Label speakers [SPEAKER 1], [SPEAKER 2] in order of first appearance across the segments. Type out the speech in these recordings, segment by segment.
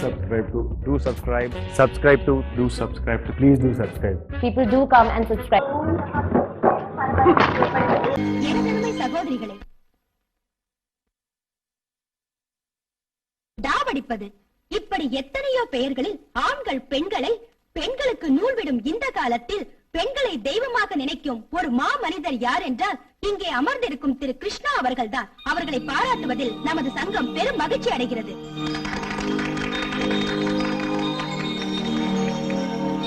[SPEAKER 1] Please do subscribe.
[SPEAKER 2] People do come and subscribe.
[SPEAKER 3] எனதருமை சகோதரிகளே, டாவடிப்பது இப்படி எத்தனையோ பெயர்களில் ஆண்கள் பெண்களை, பெண்களுக்கு நூல் விடும் இந்த காலத்தில் பெண்களை தெய்வமாக நினைக்கும் ஒரு மாமனிதர் யார் என்றால் இங்கே அமர்ந்திருக்கும் திரு கிருஷ்ணா அவர்கள்தான். அவர்களை பாராட்டுவதில் நமது சங்கம் பெரும் மகிழ்ச்சி அடைகிறது.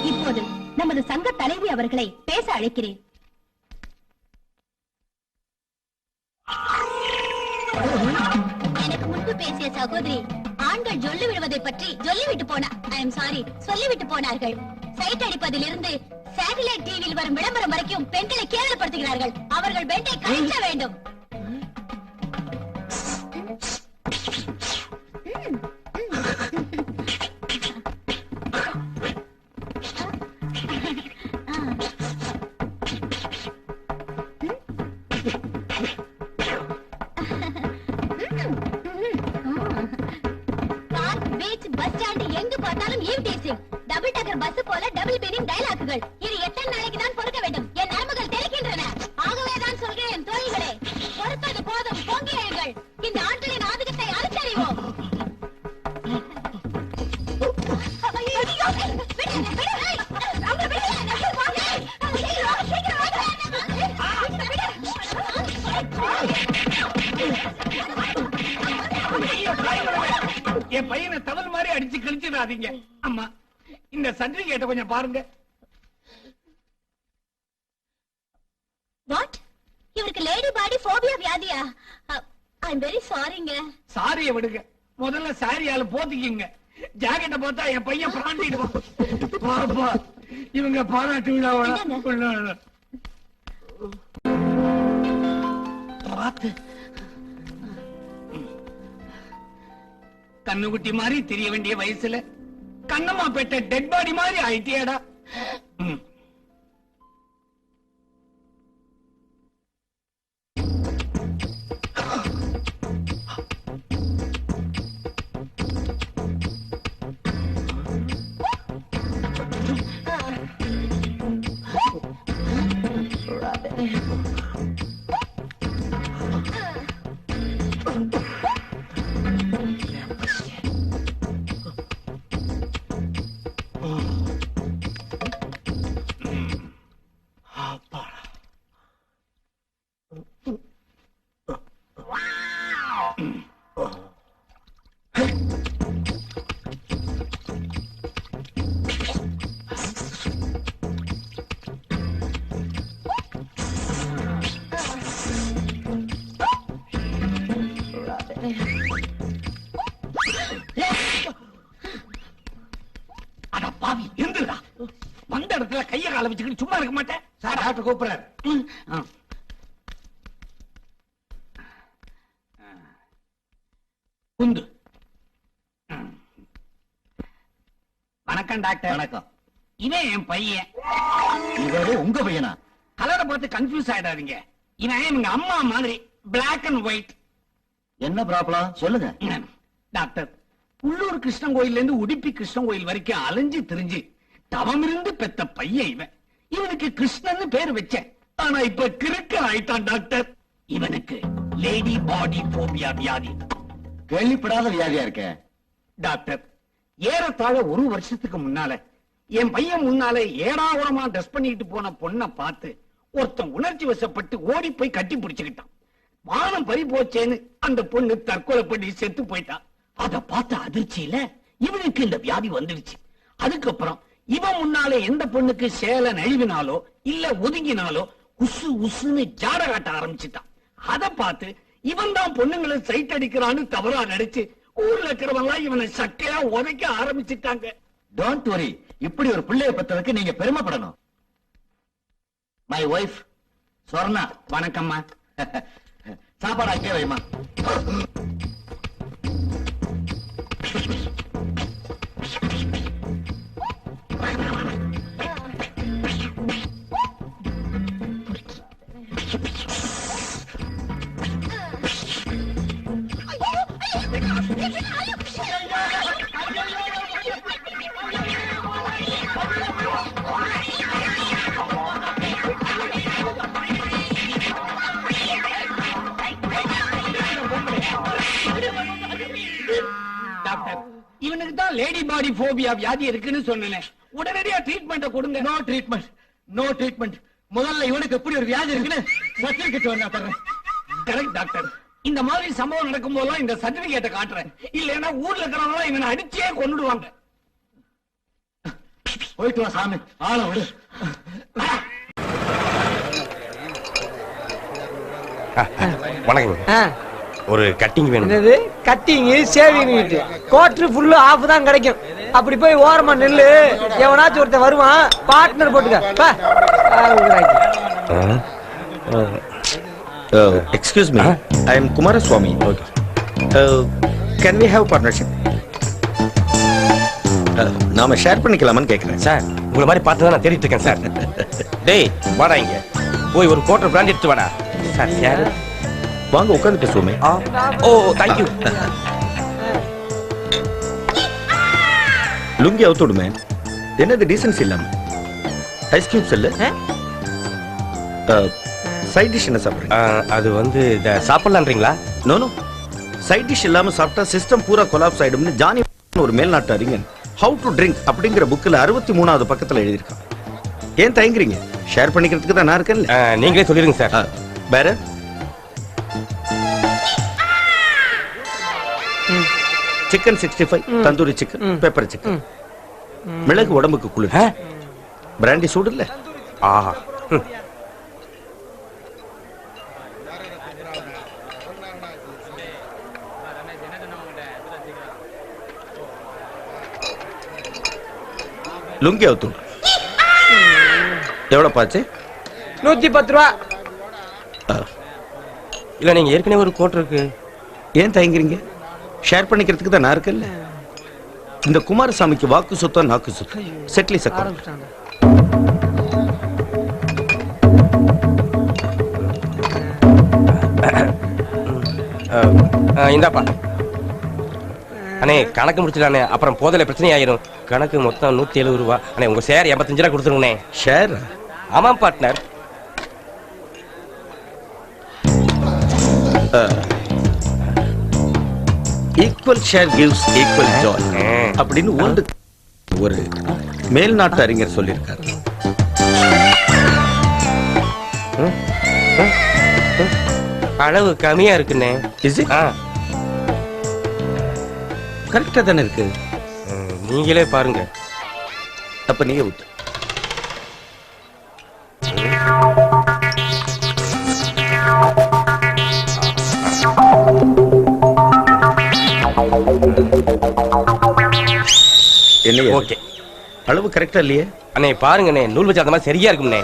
[SPEAKER 3] இப்போது நமது சங்க தலைவி அவர்களை பேச அழைக்கிறேன். எனக்கு முன்பு பேசிய சகோதரி ஆண்கள் ஜொல்லி விடுவதை பற்றி சொல்லிவிட்டு சொல்லிவிட்டு போனார்கள். சைட் அடிப்பதிலிருந்து சேட்டலைட் டிவியில் வரும் விளம்பரம் வரைக்கும் பெண்களை கேவலப்படுத்துகிறார்கள். அவர்கள் பெண்டை கழிக்க வேண்டும். டபுள் டக்கர் பஸ் போல டபுள் மீனிங் டயலாக்குகள். இது எத்தனை நாளைக்கு தான் பொறுக்க வேண்டும்? என் நரம்புகள் தெரிக்கின்றன. ஆகவேதான் சொல்கிறேன் தோழிகளே, பொறுத்தது போதும், பொங்கி எழுங்கள். இந்த ஆண்களின் ஆதிக்கத்தை அறுத்தறிவோம்.
[SPEAKER 4] என் பையனை தவறு மாதிரி அடிச்சு கிழிச்சிடாதீங்க. அம்மா, இந்த சர்டிபிகேட்டை கொஞ்சம் பாருங்க.
[SPEAKER 3] வாட்? இவருக்கு லேடி பாடி போபியா வியாதியா? ஐ அம் வெரி சாரிங்க.
[SPEAKER 4] சாரிய விடுங்க, முதல்ல சாரியால போத்திக்கிங்க. ஜாக்கெட்டை பார்த்தா என் பையன் பிராண்டிடுவான். பாப்பா, இவங்க பாராட்டு விழாவோட பார்த்து கண்ணுக்குட்டி மாதிரி தெரிய வேண்டிய வயசுல கண்ணம்மா பெற்ற டெட் பாடி மாதிரி ஆயிட்டியாடா. அட பாவி, எந்திரா. வந்த இடத்துல கைய கால வச்சுக்கிட்டு சும்மா இருக்க மாட்டேன். சார், டாக்டர் கூப்பிடுறாரு. குந்து. வணக்கம் டாக்டர்.
[SPEAKER 5] வணக்கம்.
[SPEAKER 4] இவன் என் பையன்.
[SPEAKER 5] இவரு உங்க பையனா?
[SPEAKER 4] கலரை பார்த்து கன்ஃபியூஸ் ஆயிடாதீங்க. இவன் எங்க அம்மா மாதிரி பிளாக் அண்ட் ஒயிட்.
[SPEAKER 5] என்ன ப்ராப்ளம் சொல்லுங்க.
[SPEAKER 4] டாக்டர், உள்ளூர் கிருஷ்ணன் கோயில்ல இருந்து உடுப்பி கிருஷ்ணன் கோயில் வரைக்கும் அலைஞ்சு திரிஞ்சு தவம் இருந்து பெத்த பையன் இவன். இவனுக்கு கிருஷ்ணன் பேர் வச்சேன். ஆனா இப்ப கிறுக்க ஆயிட்டான் டாக்டர். இவனுக்கு லேடி பாடி போபியா வியாதி.
[SPEAKER 5] கேள்விப்படாத வியாதியா இருக்க
[SPEAKER 4] டாக்டர். ஏறத்தாழ ஒரு வருஷத்துக்கு முன்னால என் பையன் முன்னால ஏடாவரமா ட்ரெஸ் பண்ணிட்டு போன பொண்ணை பார்த்து ஒருத்தன் உணர்ச்சி வசப்பட்டு ஓடி போய் கட்டி பிடிச்சுக்கிட்டான். வானம் பறி போச்சேன்னு அந்த பொண்ணு தற்கொலை பண்ணி செத்து போயிட்டான். அத பார்த்த அதிர்ச்சியில இவனுக்கு இந்த வியாதி வந்துடுச்சு. அதுக்கப்புறம் இவன் முன்னாலே எந்த பொண்ணுக்கு சேலை நழுவினாலோ இல்ல ஒதுங்கினாலோ உசு உசுன்னு ஜாட காட்ட ஆரம்பிச்சுட்டான். அத பார்த்து இவன் தான் பொண்ணுங்களை சைட் அடிக்கிறான்னு தவறா நடிச்சு ஊர்ல இருக்கிறவங்க இவனை சக்கையா உதைக்க ஆரம்பிச்சுட்டாங்க.
[SPEAKER 5] டோன்ட் வரி, இப்படி ஒரு பிள்ளைய பெற்றதுக்கு நீங்க பெருமைப்படணும். My wife Swarna.
[SPEAKER 4] வணக்கம்மா.
[SPEAKER 5] சாப்பாடு அங்கே வைமா.
[SPEAKER 4] இவனுக்கு தான் லேடி பாடி போபியா வியாதி இருக்குன்னு சொன்னேன். உடனடியா ட்ரீட்மெண்ட் கொடுங்க.
[SPEAKER 5] No treatment, no treatment. முதல்ல இவனுக்கு எப்படி ஒரு வியாதி இருக்குன்னு சர்டிபிகேட் வேணா தர்றேன்.
[SPEAKER 4] Correct doctor. இந்த மாதிரி சம்பவம் நடக்கும் போதெல்லாம் இந்த சர்டிபிகேட்டை காட்டுறேன். இல்லன்னா ஊர்ல இருக்கிறவங்க இவனை அடிச்சே கொன்னுடுவாங்க.
[SPEAKER 5] போயிட்டு வா சாமி, ஆள விடு.
[SPEAKER 1] வணக்கம். ஒரு கட்டிங் வேணும்.
[SPEAKER 6] என்னது கட்டிங் சேவிங் கோட்ரு ஃபுல்லு ஆஃப் தான் கிடைக்கும். அப்படி போய் ஓரமா நெல்லு, எவனாச்சும் ஒருத்தன் வருவான், பார்ட்னர் போட்டுக்க.
[SPEAKER 7] Excuse me, I am Kumaraswamy.
[SPEAKER 1] Okay.
[SPEAKER 7] Can we have partnership? நாம ஷேர் பண்ணிக்கலாமான்னு கேக்குறேன்.
[SPEAKER 1] சார், உங்களை மாதிரி பார்த்து தான் நான் தேடிட்டு இருக்கேன் சார். டேய் வாடா இங்க, போய் ஒரு குவார்டர் பிராண்ட் எடுத்து வாடா. சார் யாரு?
[SPEAKER 7] வாங்க உட்கார்ந்து பேசுவோமே.
[SPEAKER 1] ஓ தேங்க்யூ.
[SPEAKER 7] லுங்கி அவுத்து விடுமே. என்னது டீசன்ஸ் இல்லாம? ஐஸ் கியூப்ஸ் இல்ல? சைட் டிஷ் என்ன சாப்பிடுறீங்க?
[SPEAKER 1] அது வந்து சாப்பிடலான்றீங்களா?
[SPEAKER 7] நோ நோ, சைட் டிஷ் இல்லாம சாப்பிட்டா சிஸ்டம் பூரா கொலாப்ஸ் ஆயிடும்னு ஜானி ஒரு மேல்நாட்டு அறிஞன் ஹவு டு ட்ரிங்க் அப்படிங்கிற புக்ல 63வது பக்கத்துல எழுதியிருக்கான். ஏன் தயங்குறீங்க? ஷேர் பண்ணிக்கிறதுக்கு தான் நான் இருக்கேன்ல.
[SPEAKER 1] நீங்களே சொல்லிருங்க சார்.
[SPEAKER 7] வேற chicken 65, tandoori chicken, pepper chicken. மிளகு உடம்புக்கு குளிர், பிராண்டி சூடு இல்ல.
[SPEAKER 1] ஆஹா.
[SPEAKER 7] லுங்கி அவுத்து எவ்வளவு பாச்சு?
[SPEAKER 6] 110 ரூபா.
[SPEAKER 1] இல்ல நீங்க ஏற்கனவே ஒரு கோட் இருக்கு.
[SPEAKER 7] ஏன் தயங்குறீங்க? ஷேர் பண்ணிக்கிறதுக்கு தான் நான் இருக்கேன்ல. இந்த குமாரசாமிக்கு வாக்கு சொத்தம் நாக்கு சொத்தம். செட்லி சக்கம்.
[SPEAKER 1] இந்தாப்பா அண்ணே, கணக்கு முடிச்சிடானே, அப்புறம் போதல பிரச்சனை ஆயிரும். கணக்கு மொத்தம் 170 ரூபா. அண்ணே உங்க ஷேர் 85 ரூபா கொடுத்துருங்கண்ணே.
[SPEAKER 7] ஷேர்?
[SPEAKER 1] ஆமாம் partner.
[SPEAKER 7] Equal share gives equal Joy அப்படின்னு ஒரு மேல்நாட்டு அறிஞர் சொல்லியிருக்காரு.
[SPEAKER 1] அளவு கம்மியா இருக்குண்ணே.
[SPEAKER 7] Is it? கரெக்டா தானே இருக்கு.
[SPEAKER 1] நீங்களே பாருங்க.
[SPEAKER 7] அப்ப நீங்க ஊத்து. என்ன
[SPEAKER 1] ஓகே,
[SPEAKER 7] அளவு கரெக்டா இல்லையே?
[SPEAKER 1] அண்ணே பாருங்கண்ணே, நூல் வச்சு அந்த மாதிரி சரியா இருக்கும்ண்ணே.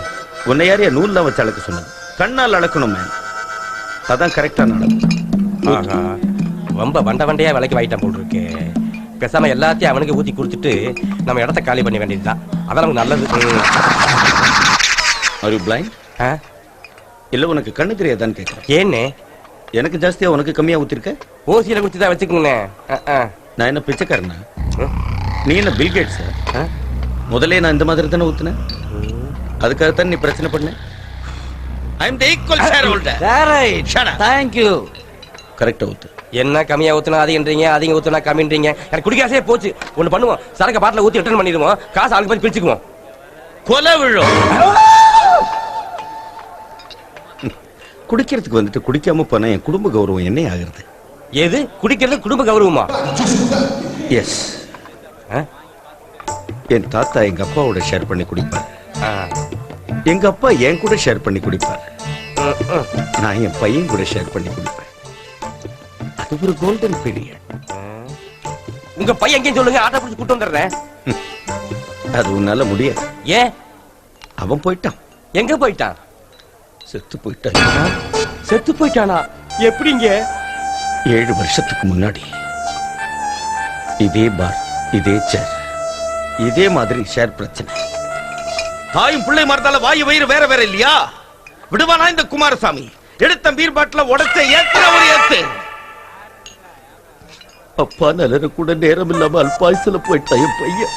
[SPEAKER 7] உன்னை யாரையா நூல்லாம் வச்சு அளக்க சொன்னது? கண்ணால் அளக்கணுமே, அதான் கரெக்டான அளவு.
[SPEAKER 1] ஆஹா, ரொம்ப வண்ட வண்டையா விலைக்கு வாங்கிட்டான் போல் இருக்கு. பேசாம எல்லாத்தையும் அவனுக்கு ஊத்தி கொடுத்துட்டு நம்ம இடத்த காலி பண்ண வேண்டியதுதான். அதான் நமக்கு நல்லது.
[SPEAKER 7] Are you blind? இல்ல உனக்கு கண்ணு தெரியாதான்னு கேட்கிறேன்.
[SPEAKER 1] ஏன்னே?
[SPEAKER 7] எனக்கு ஜாஸ்தியா உனக்கு கம்மியா ஊத்திருக்க?
[SPEAKER 1] ஓசியில குடிச்சு தான் வச்சுக்கோங்கண்ணே.
[SPEAKER 7] நான் என்ன பிச்சைக்காரனா? நீ என்ன பில்கேட்ஸ்? முதல்ல நான் இந்த மாதிரி தானே ஊத்துனேன். அதுக்காகத்தான் நீ பிரச்சனை பண்ண. I am the equal shareholder.
[SPEAKER 6] Right. Thank you.
[SPEAKER 7] கரெக்டா ஊத்து.
[SPEAKER 1] என்ன கம்மியா ஊத்துனா அதிகன்றீங்க, அதிக ஊத்துனா கம்மின்றீங்க. எனக்கு குடிக்காசே போச்சு. ஒண்ணு பண்ணுவோம், சரக்கு பாட்டில ஊத்தி ரிட்டர்ன் பண்ணிடுவோம், காசு ஆளுக்கு போய் பிரிச்சுக்குவோம்.
[SPEAKER 7] கொலை விழும். குடிக்கிறதுக்கு வந்துட்டு குடிக்காம போனா என் குடும்ப கௌரவம் என்ன ஆகுறது?
[SPEAKER 1] எது குடிக்கிறது குடும்ப கௌரவமா?
[SPEAKER 7] எஸ். என் தாத்தா எங்க அப்பாவோட ஷேர் பண்ணி குடிப்பார். எங்க அப்பா என் கூட ஷேர் பண்ணி குடிப்பார். நான் என் பையன் கூட ஷேர் பண்ணி குடிப்பேன். அது ஒரு கோல்டன் பீரியட்.
[SPEAKER 1] உங்க பையன் எங்கேயும் சொல்லுங்க, ஆட்டோ பிடிச்சு கூட்டு வந்துடுறேன்.
[SPEAKER 7] அது உன்னால முடியாது.
[SPEAKER 1] ஏன்?
[SPEAKER 7] அவன் போயிட்டான்.
[SPEAKER 1] எங்க போயிட்டான்?
[SPEAKER 7] செத்து போயிட்டான்.
[SPEAKER 1] செத்து போயிட்டானா? எப்படிங்க?
[SPEAKER 7] 7 வருஷத்துக்கு முன்னாடி இதே பார், இதே சேர், இதே மாதிரி ஷேர் பிரச்சனை. தாயும் பிள்ளை மறந்தால வாயு வயிறு வேற வேற இல்லையா? விடுவானா இந்த குமாரசாமி? எடுத்த பீர் பாட்டில உடைச்ச ஏத்துற ஒரு ஏத்து. அப்பா நலர கூட நேரம் இல்லாம அல்பாயுசுல போயிட்டான் என் பையன்.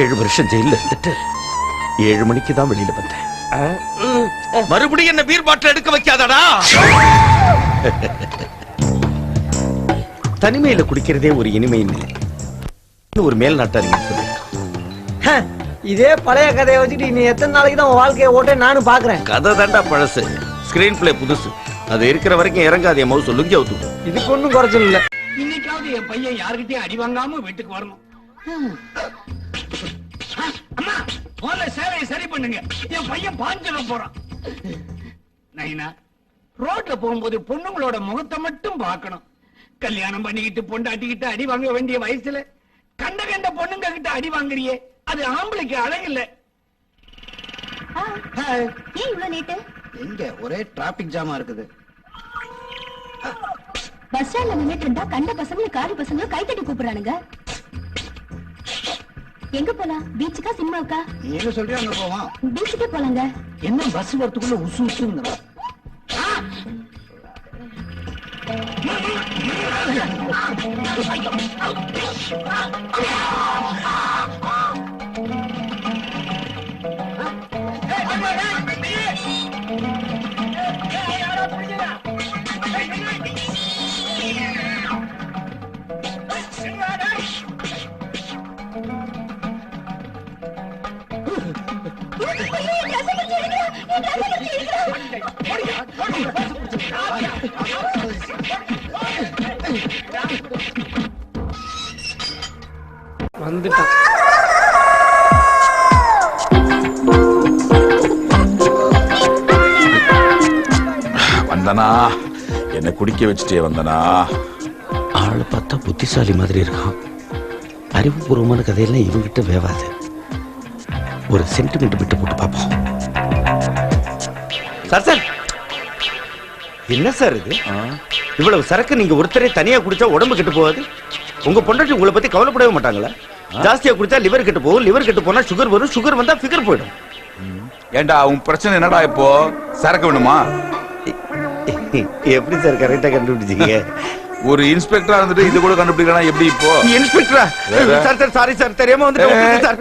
[SPEAKER 7] 7 வருஷம் ஜெயில இருந்துட்டு 7 மணிக்கு தான் வெளியில வந்தேன். மறுபடியும் என்ன பீர் பாட்டில் எடுக்க வைக்காதடா. தனிமையில குடிக்கிறதே ஒரு இனிமையின் நிலை. ஒரு மேல் நாட்டாரிங்க சொல்லி
[SPEAKER 6] இதே பழைய கதையை வச்சுட்டு நீ எத்தனை நாளைக்கு தான் உன் வாழ்க்கையை ஓட்ட நானும் பாக்குறேன்.
[SPEAKER 7] கதை தாண்டா பழசு, ஸ்கிரீன் பிளே புதுசு. அது இருக்கிற வரைக்கும் இறங்காதே மவுசு லுங்கி அவுத்து.
[SPEAKER 6] இதுக்கு ஒண்ணும் குறைச்சல் இல்ல.
[SPEAKER 4] இன்னைக்காவது என் பையன் யாருக்கிட்டையும் அடி வாங்காம வீட்டுக்கு வரணும். அம்மா முதல்ல சேவையை சரி பண்ணுங்க, என் பையன் பாஞ்சிட போறான். நைனா, ரோட்ல போகும்போது பொண்ணுங்களோட முகத்தை மட்டும் பார்க்கணும். கல்யாணம் பண்ணிக்கிட்டு பொண்டாட்டிக்கிட்டு அடி வாங்க வேண்டிய வயசுல கண்ட கண்ட பொண்ணுங்க கிட்ட அடி வாங்குறியே, அது ஆம்பளைக்கு அழகில்ல.
[SPEAKER 3] ஏன் இவ்வளவு லேட்டு?
[SPEAKER 4] எங்க ஒரே டிராபிக் ஜாமா இருக்குது.
[SPEAKER 3] பஸ் ஸ்டாண்ட்ல நின்னுட்டு இருந்தா கண்ட பசங்க காரி பசங்க கைத்தட்டி கூப்பிடுறானுங்க. எங்க போலாம்? பீச்சுக்கா சினிமாவுக்கா?
[SPEAKER 4] நீங்க சொல்றியா அங்க போவோம்?
[SPEAKER 3] பீச்சுக்கே போலாங்க.
[SPEAKER 4] என்ன பஸ் வரத்துக்குள்ள உசு உசுங்க.
[SPEAKER 6] வந்துட்டான்.
[SPEAKER 8] வந்தனா என்ன குடிக்க வச்சுட்டே வந்தனா.
[SPEAKER 7] ஆளை பார்த்தா புத்திசாலி மாதிரி இருக்கான். அறிவுபூர்வமான கதையெல்லாம் இவங்கிட்ட வேவாது. ஒரு சென்டிமெண்ட் விட்டு போட்டு பார்ப்போம். சார் சார், என்ன சார் இது? இவ்வளவு சரக்கு நீங்க ஒருத்தரே தனியா குடிச்சா உடம்பு கெட்டு போகாது? உங்க பொண்டாட்டி உங்களை பத்தி கவலைப்படவே மாட்டாங்களா? ஜாஸ்தியா குடிச்சா லிவர் கெட்டு போகும், லிவர் கெட்டு போனா சுகர் வரும், சுகர் வந்தா ஃபிகர் போயிடும்.
[SPEAKER 8] ஏண்டா உன் பிரச்சனை என்னடா இப்போ? சரக்கு வேணுமா?
[SPEAKER 7] எப்படி சார் கரெக்டா கண்டுபிடிச்சீங்க?
[SPEAKER 8] ஒரு இன்ஸ்பெக்டரா இருந்துட்டு இது கூட கண்டுபிடிக்கலாம் எப்படி இப்போ?
[SPEAKER 7] இன்ஸ்பெக்டரா? சார் சார் சாரி சார், தெரியாம வந்து சார்.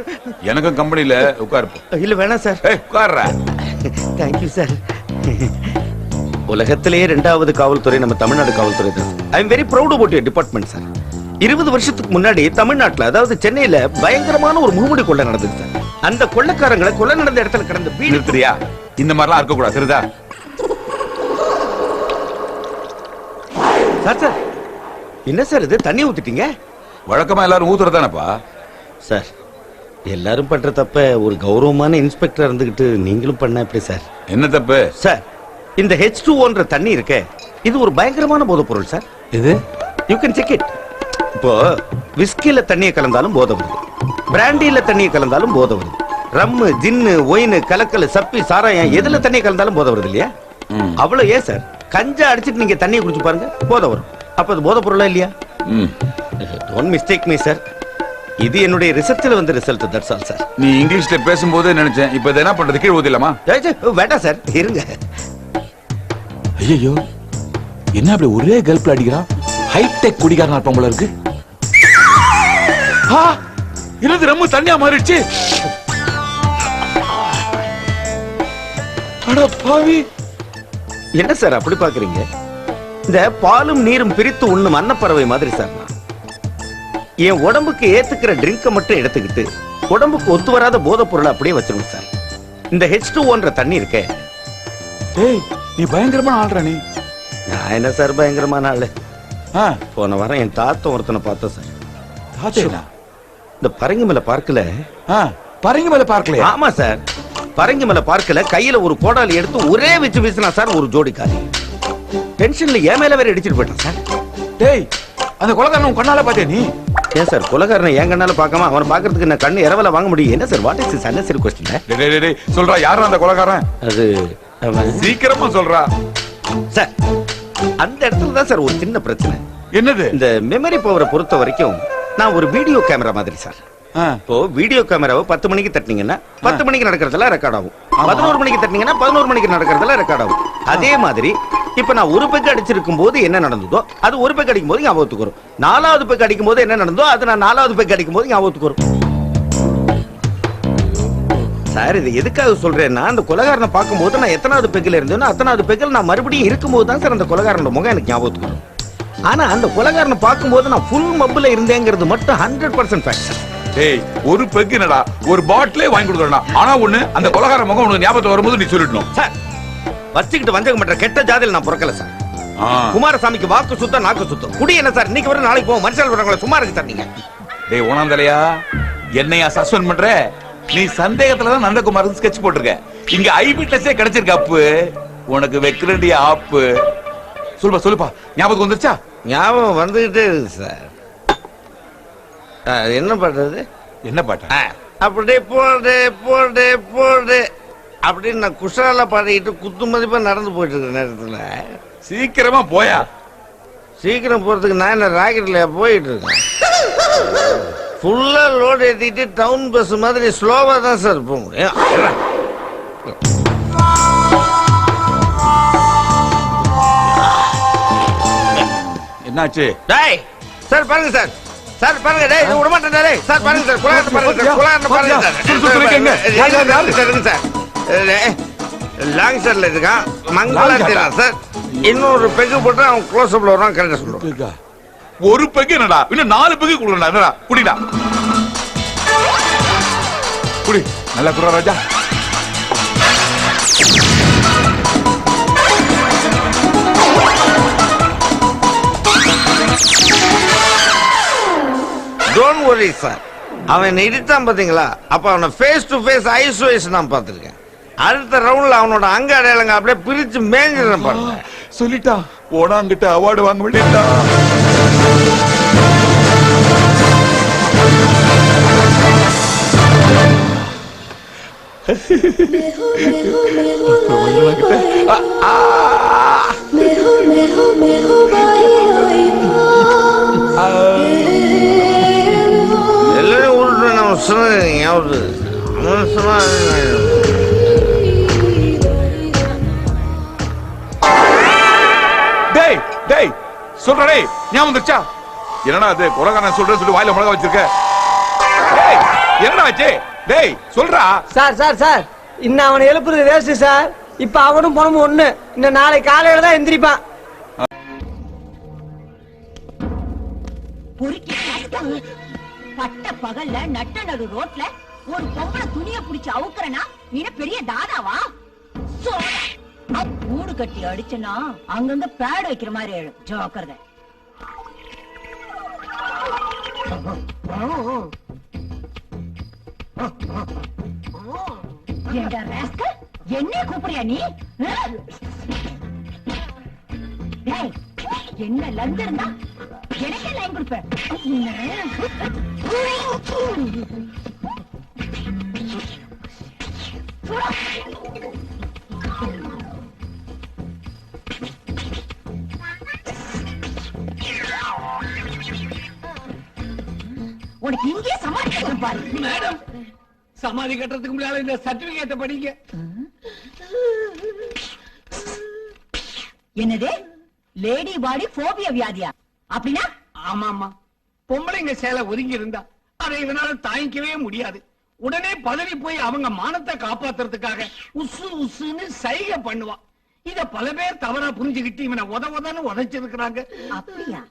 [SPEAKER 8] எனக்கும் கம்பெனில உட்காருப்போ.
[SPEAKER 7] இல்ல வேணாம் சார்.
[SPEAKER 8] உட்கார்ற.
[SPEAKER 7] Thank you sir. உலகத்திலேயே 2வது காவல்துறை நம்ம தமிழ்நாடு காவல்துறை தான். I am very proud about your department sir. 20 வருஷத்துக்கு முன்னாடி தமிழ்நாட்டுல, அதாவது சென்னையில பயங்கரமான ஒரு முகமுடி கொள்ளை நடந்தது சார். அந்த கொள்ளைக்காரங்களை கொலை நடந்த இடத்துல கடந்த வீடு
[SPEAKER 8] நிறுத்துறியா? இந்த மாதிரிலாம் இருக்க கூடாது, சரிதா?
[SPEAKER 7] சார் சார், என்ன சார் இது? தண்ணி ஊத்திட்டீங்க?
[SPEAKER 8] வழக்கமா எல்லாரும் ஊத்துறதானப்பா.
[SPEAKER 7] சார், எல்லாரும் பண்ற தப்ப ஒரு கௌரவமான இன்ஸ்பெக்டர் இருந்துகிட்டு நீங்களும் பண்ண எப்படி சார்?
[SPEAKER 8] என்ன தப்பு?
[SPEAKER 7] சார், இந்த H2O தண்ணி இருக்கே, இது ஒரு பயங்கரமான போதைப் பொருள் சார்.
[SPEAKER 8] இது
[SPEAKER 7] யூ கேன் செக் இட். இப்போ விஸ்கில தண்ணியை கலந்தாலும் போதை வருது, பிராண்டியில தண்ணியை கலந்தாலும் போதை வருது, ரம்மு, ஜின்னு, ஒயின், கலக்கல், சப்பி, சாராயம் எதுல தண்ணியை கலந்தாலும் போதை வருது இல்லையா? அவ்வளவு ஏன் சார், கஞ்சா அடிச்சிட்டு நீங்க தண்ணியை குடிச்சு பாருங்க, போதை வரும். அப்ப அது போதை பொருளா இல்லையா? Don't mistake me sir. இது என்னுடைய ரிசர்ச்ல வந்த ரிசல்ட். That's all sir.
[SPEAKER 8] நீ இங்கிலீஷ்ல பேசும்போது நினைச்சேன். இப்ப என்ன பண்றது? கீழ் ஊத்திடலாமா?
[SPEAKER 7] வேண்டாம் சார், இருங்க.
[SPEAKER 8] ஐயோ, என்ன அப்படி ஒரே கல்ப்ல அடிக்கிறான்? ஹைடெக் குடிகாரனா இருப்பான் போல இருக்கு. இது ரொம்ப தண்ணியா மாறிடுச்சு. அட பாவி.
[SPEAKER 7] என்ன சார் அப்படி பாக்குறீங்க? இந்த பாலும் நீரும் பிரித்து உண்ணும் அன்னப்பறவை மாதிரி சார். என் உடம்புக்கு ஏத்துக்கிற ட்ரிங்க மட்டும் எடுத்துக்கிட்டு உடம்புக்கு ஒத்து வராத போதைப் பொருளை அப்படியே வச்சிருங்க சார். இந்த H2O தண்ணி இருக்கே,
[SPEAKER 8] ஏய் நீ பயங்கரமான ஆள்றா நீ.
[SPEAKER 7] நான் என்ன சார் பயங்கரமான ஆளு? போன வாரம் என் தாத்தன் ஒருத்தனை பார்த்தேன் சார்.
[SPEAKER 8] தாத்தேனா?
[SPEAKER 7] இந்த பரங்கிமலை பார்க்கல.
[SPEAKER 8] பரங்கிமலை பார்க்கலையா?
[SPEAKER 7] ஆமா சார், பரங்கிமலை பார்க்கல கையில ஒரு கோடாலி எடுத்து ஒரே வச்சு வீசினா சார் ஒரு ஜோடிக்காரி. டென்ஷன்ல ஏன் மேல வேற அடிச்சிட்டு போயிட்டான் சார்.
[SPEAKER 8] டேய், அந்த கொலைகாரன் உன் கண்ணால பாத்தியா நீ?
[SPEAKER 7] ஏன் சார் கொலைகாரனை என் கண்ணால பார்க்காம அவனை பாக்குறதுக்கு நான் கண்ணு இரவல வாங்க முடியும்? என்ன sir, what is this unnecessary question?
[SPEAKER 8] சொல்றா, யாரா அந்த கொலைகாரன்?
[SPEAKER 7] அது
[SPEAKER 8] சீக்கிரமா சொல்றா
[SPEAKER 7] சார். அந்த இடத்துல தான் சார் ஒரு சின்ன பிரச்சனை.
[SPEAKER 8] என்னது?
[SPEAKER 7] இந்த மெமரி பவரை பொறுத்த வரைக்கும் நான் ஒரு வீடியோ கேமரா மாதிரி சார். இப்போ வீடியோ கேமராவை 10 மணிக்கு தட்டினீங்கன்னா 10 மணிக்கு நடக்கிறதெல்லாம் ரெக்கார்ட் ஆகும். 11 மணிக்கு தட்டினீங்கன்னா 11 மணிக்கு நடக்கிறதெல்லாம் ரெக்கார்ட் ஆகும். அதே மாதிரி இப்ப நான் ஒரு பெக் அடிச்சிருக்கும் போது என்ன நடந்ததோ அது ஒரு பெக் அடிக்கும் போது ஞாபகத்துக்கு வரும். 4வது பெக் அடிக்கும் போது என்ன நடந்ததோ அது நான் 4வது பெக் அடிக்கும் போது ஞாபகத்துக்கு வரும். சார், இது எதுக்காக சொல்றேன்னா, அந்த கொலைகாரனை பார்க்கும்போது நான் எத்தனாவது பெக்கில் இருந்தேனோ அத்தனாவது பெக்கில் நான் மறுபடியும் இருக்கும்போது தான் சார் அந்த கொலைகாரனோட முகம் எனக்கு ஞாபகத்துக்கு வரும். ஆனா அந்த கொலைகாரனை பார்க்கும்போது நான் ஃபுல் மப்புல இருந்தேங்கிறது மட்டும் 100% ஃபேக்ட் சார்.
[SPEAKER 8] டேய் ஒரு பெக் என்னடா ஒரு பாட்டிலே வாங்கி கொடுக்கறடா. ஆனா ஒண்ணு அந்த கொலகார முகம் உனக்கு ஞாபகத்துல வரும்போது நீ சொல்லிடணும்.
[SPEAKER 7] சார் வச்சுக்கிட்டு வஞ்சகம் பண்ற கெட்ட ஜாதியில் நான் பிறக்கல சார். குமாரசாமிக்கு வாக்கு சுத்தம் நாக்கு சுத்தம். குடி என்ன சார் இன்னைக்கு வர நாளைக்கு போவோம் மனுஷால் வரவங்கள சும்மா இருக்கு சார் நீங்க.
[SPEAKER 8] டேய் ஓனாந்தலையா என்னையா சஸ்பெண்ட் பண்ற? நீ சந்தேகத்துல தான் நந்தகுமாருக்கு ஸ்கெட்ச் போட்டிருக்க. இங்க ஐ விட்னஸே கிடைச்சிருக்கு அப்பு. உனக்கு வெக்கறண்டிய ஆப்பு. சொல்லுப்பா ஞாபகம் வந்துருச்சா?
[SPEAKER 7] ஞாபகம் வந்துகிட்டே இருக்கு சார். என்ன பண்றது?
[SPEAKER 8] என்ன பாட்டா?
[SPEAKER 7] அப்படியே போடு போடு போடு அப்படின்னு நான் குஷால பாடிக்கிட்டு குத்து மதிப்பா நடந்து போயிட்டு இருக்கிற நேரத்துல
[SPEAKER 8] சீக்கிரமா போயா.
[SPEAKER 7] சீக்கிரம் போறதுக்கு நான் என்ன ராக்கெட்ல போயிட்டு இருக்கேன். ஃபுல்லா லோடு ஏத்திட்டு டவுன் பஸ் மாதிரி ஸ்லோவா தான் சார் போக முடியும்.
[SPEAKER 8] என்னாச்சு?
[SPEAKER 7] டேய் சார் பாருங்க சார். சார் பாருங்க டேய் இது விட மாட்டேன் டேய். சார் பாருங்க சார் குலாரத்தை பாருங்க சார். குலாரத்தை பாருங்க சார். சார் லாங் சார்ல இருக்கான் மங்களா சார். இன்னொரு பெக்கு போட்டு அவன் க்ளோஸ் அப்ல வரான் கரெக்டா சொல்லுவான்.
[SPEAKER 8] ஒரு பெக்கு என்னடா இன்னும் 4 பெக்கு குடுடா. என்னடா குடிடா குடி நல்லா குடுறா ராஜா.
[SPEAKER 7] Don't worry sir. அவன் இடித்தான் பாத்தீங்களா அப்ப அவனை face to face eyes to eyes நான் பார்த்திருக்கேன். அடுத்த ரவுண்ட்ல அவனோட அங்க அடையாளங்க அப்படியே பிரிச்சு மேஞ்சிடறேன் பாருங்க.
[SPEAKER 8] சொல்லிட்டா ஓடாங்கிட்ட அவார்டு வாங்க வேண்டியதா.
[SPEAKER 7] எல்லாரும் உருட்டு நம்ம சொன்னீங்க அவரு சொன்னா
[SPEAKER 8] டேய் டேய் சொல்றா டேய் ஞாபகம் வந்துச்சா? என்னடா அது கொலகாரன் சொல்றேன்னு சொல்லி வாயில மிளகா வச்சிருக்க? டேய் என்னடா வச்சு? டேய் சொல்றா.
[SPEAKER 6] சார் சார் சார் இன்னும் அவனை எழுப்புறது வேஸ்ட் சார். இப்ப அவனும் பணமும் ஒண்ணு. இன்னும் நாளை காலையில தான் எந்திரிப்பான்.
[SPEAKER 3] பட்ட பகல்ல நட்ட நடு ரோட்ல ஒரு பொம்பளை துணிய புடிச்சு அவுக்குறனா நீ பெரிய தாதாவா? கூடு கட்டி அடிச்சனா அங்கங்க பேட் வைக்கிற மாதிரி எழும் ஜோக்கர்த. என்ன கூப்பிடுறியா நீ? என்ன லந்து இருந்தா எனக்கே லைன் கொடுப்பேன். உனக்கு இங்கே சமாளி கட்ட பாரு.
[SPEAKER 4] மேடம் சமாதி கட்டுறதுக்கு முன்னால இந்த சர்டிபிகேட் படிங்க.
[SPEAKER 3] என்னது லேடி பாடி போபியா வியாதியா? அப்படின்னா?
[SPEAKER 4] ஆமாமா பொம்பளைங்க சேலை ஒதுங்கி இருந்தா அதை இவனால தாங்கிக்கவே முடியாது. உடனே பதறி போய் அவங்க மானத்தை காப்பாத்துறதுக்காக உசு உசுன்னு சைகை பண்ணுவான். இத பல பேர் தவறா புரிஞ்சுக்கிட்டு இவனை உதவுதான்னு உதைச்சிருக்கிறாங்க.
[SPEAKER 3] அப்படியா?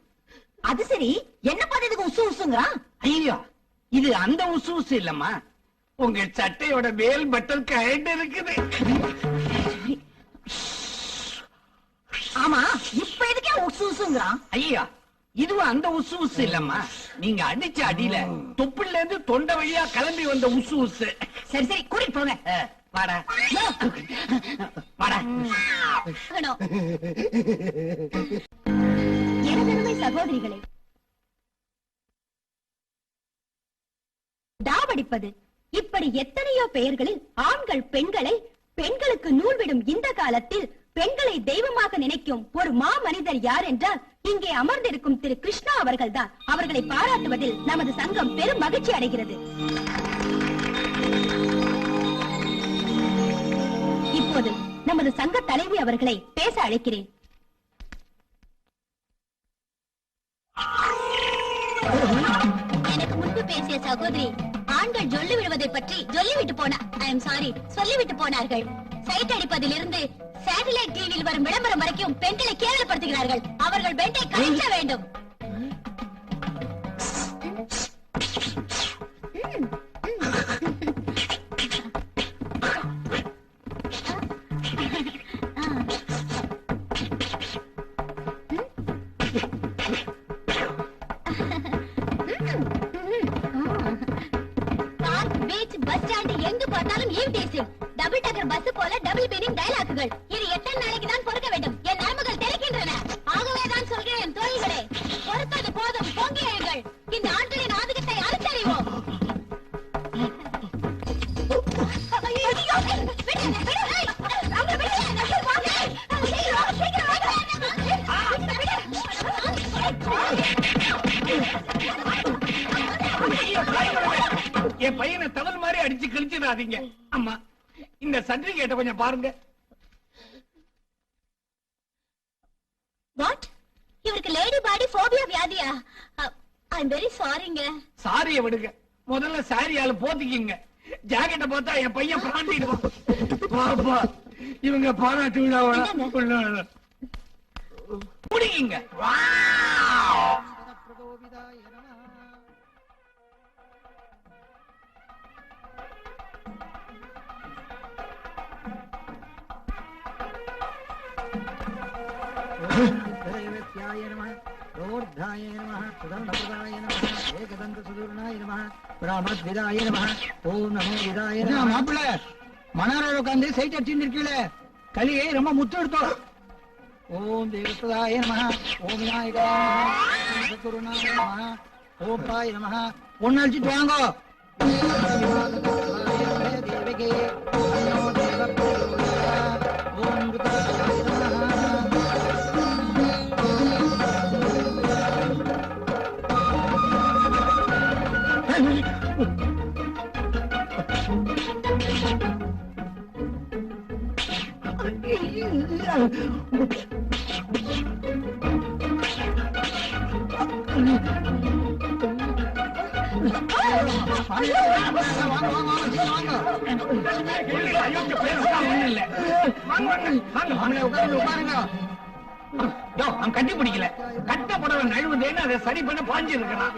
[SPEAKER 3] அது சரி என்ன பார்த்ததுக்கு உசு உசுங்கிறான்?
[SPEAKER 4] ஐயா இது அந்த உசு உசு இல்லம்மா. உங்க சட்டையோட மேல் பட்டன் கழண்டு இருக்குது.
[SPEAKER 3] ஆமா இப்ப எதுக்கே உசு உசுங்கிறான்?
[SPEAKER 4] ஐயா இதுவும் அந்த உசு உசு இல்லம்மா. நீங்க அடிச்ச அடியில தொப்புல இருந்து தொண்டை வழியா கிளம்பி வந்த உசு உசு.
[SPEAKER 3] சரி சரி கூட்டிட்டு போங்க.
[SPEAKER 4] வாடா வாடா.
[SPEAKER 3] எனதருமை சகோதரிகளே, டாவடிப்பது இப்படி எத்தனையோ பெயர்களில் ஆண்கள் பெண்களை, பெண்களுக்கு நூல் விடும் இந்த காலத்தில் பெண்களை தெய்வமாக நினைக்கும் ஒரு மாமனிதர் யார் என்றால் இங்கே அமர்ந்திருக்கும் திரு கிருஷ்ணா அவர்கள்தான். அவர்களை பாராட்டுவதில் நமது சங்கம் பெரும் மகிழ்ச்சி அடைகிறது. இப்போது நமது சங்க தலைவி அவர்களை பேச அழைக்கிறேன். எனக்கு முன்பு பேசிய சகோதரி ஆண்கள் ஜொல்லி விடுவதை பற்றி சொல்லிவிட்டு போனார்கள். சைட் அடிப்பதிலிருந்து சேட்டலைட் டிவியில் வரும் விளம்பரம் வரைக்கும் பெண்களை கேவலப்படுத்துகிறார்கள். அவர்கள் பெண்டை கழிக்க வேண்டும். பஸ் ஸ்டாண்ட் எங்கு பார்த்தாலும் ஈவ்டீசிங். டபுள் டக்கர் பஸ் போல டபுள் மீனிங் டயலாக்குகள். இது எத்தனை நாளைக்கு தான் பொறுக்க வேண்டும்? என் நரம்புகள் தெரிக்கின்றன. ஆகவே தான் சொல்கிறேன் தோழிகளே, பொறுத்தது போதும், பொங்கி எழுங்கள். இந்த ஆண்களின் ஆதிக்கத்தை அறுத்தறிவோம்.
[SPEAKER 4] என் பையனை தவறு மாதிரி அடிச்சு கிழிச்சிடாதீங்க. அம்மா, இந்த சர்டிபிகேட்டை கொஞ்சம் பாருங்க.
[SPEAKER 3] வாட்? இவருக்கு லேடி பாடி போபியா வியாதியா? ஐ அம் வெரி சாரிங்க.
[SPEAKER 4] சாரிய விடுங்க, முதல்ல சாரியால போத்திக்கிங்க. ஜாக்கெட்டை பார்த்தா என் பையன் பிராண்டிடுவான். பாப்பா, இவங்க பாராட்டு விழாவோட முடிங்க.
[SPEAKER 6] மாப்பிள்ள மணாரோட உட்காந்து சைட் அடிச்சுட்டு இருக்கீங்களே, களியை ரொம்ப முத்து எடுத்தோம். ஓம் தேவதாய நமஹ, ஓம் விநாயகாய நமஹ, ஓம் சத்குருநாய நமஹ, ஓம் பாய நமஹ. ஒன்னு அழிச்சிட்டு வாங்க. தேவகே ஓம்
[SPEAKER 4] கட்டி பிடிக்கல, கட்ட புடவை நழுவுதேன்னு அதை சரி பண்ண பாஞ்சு இருக்கிறான்.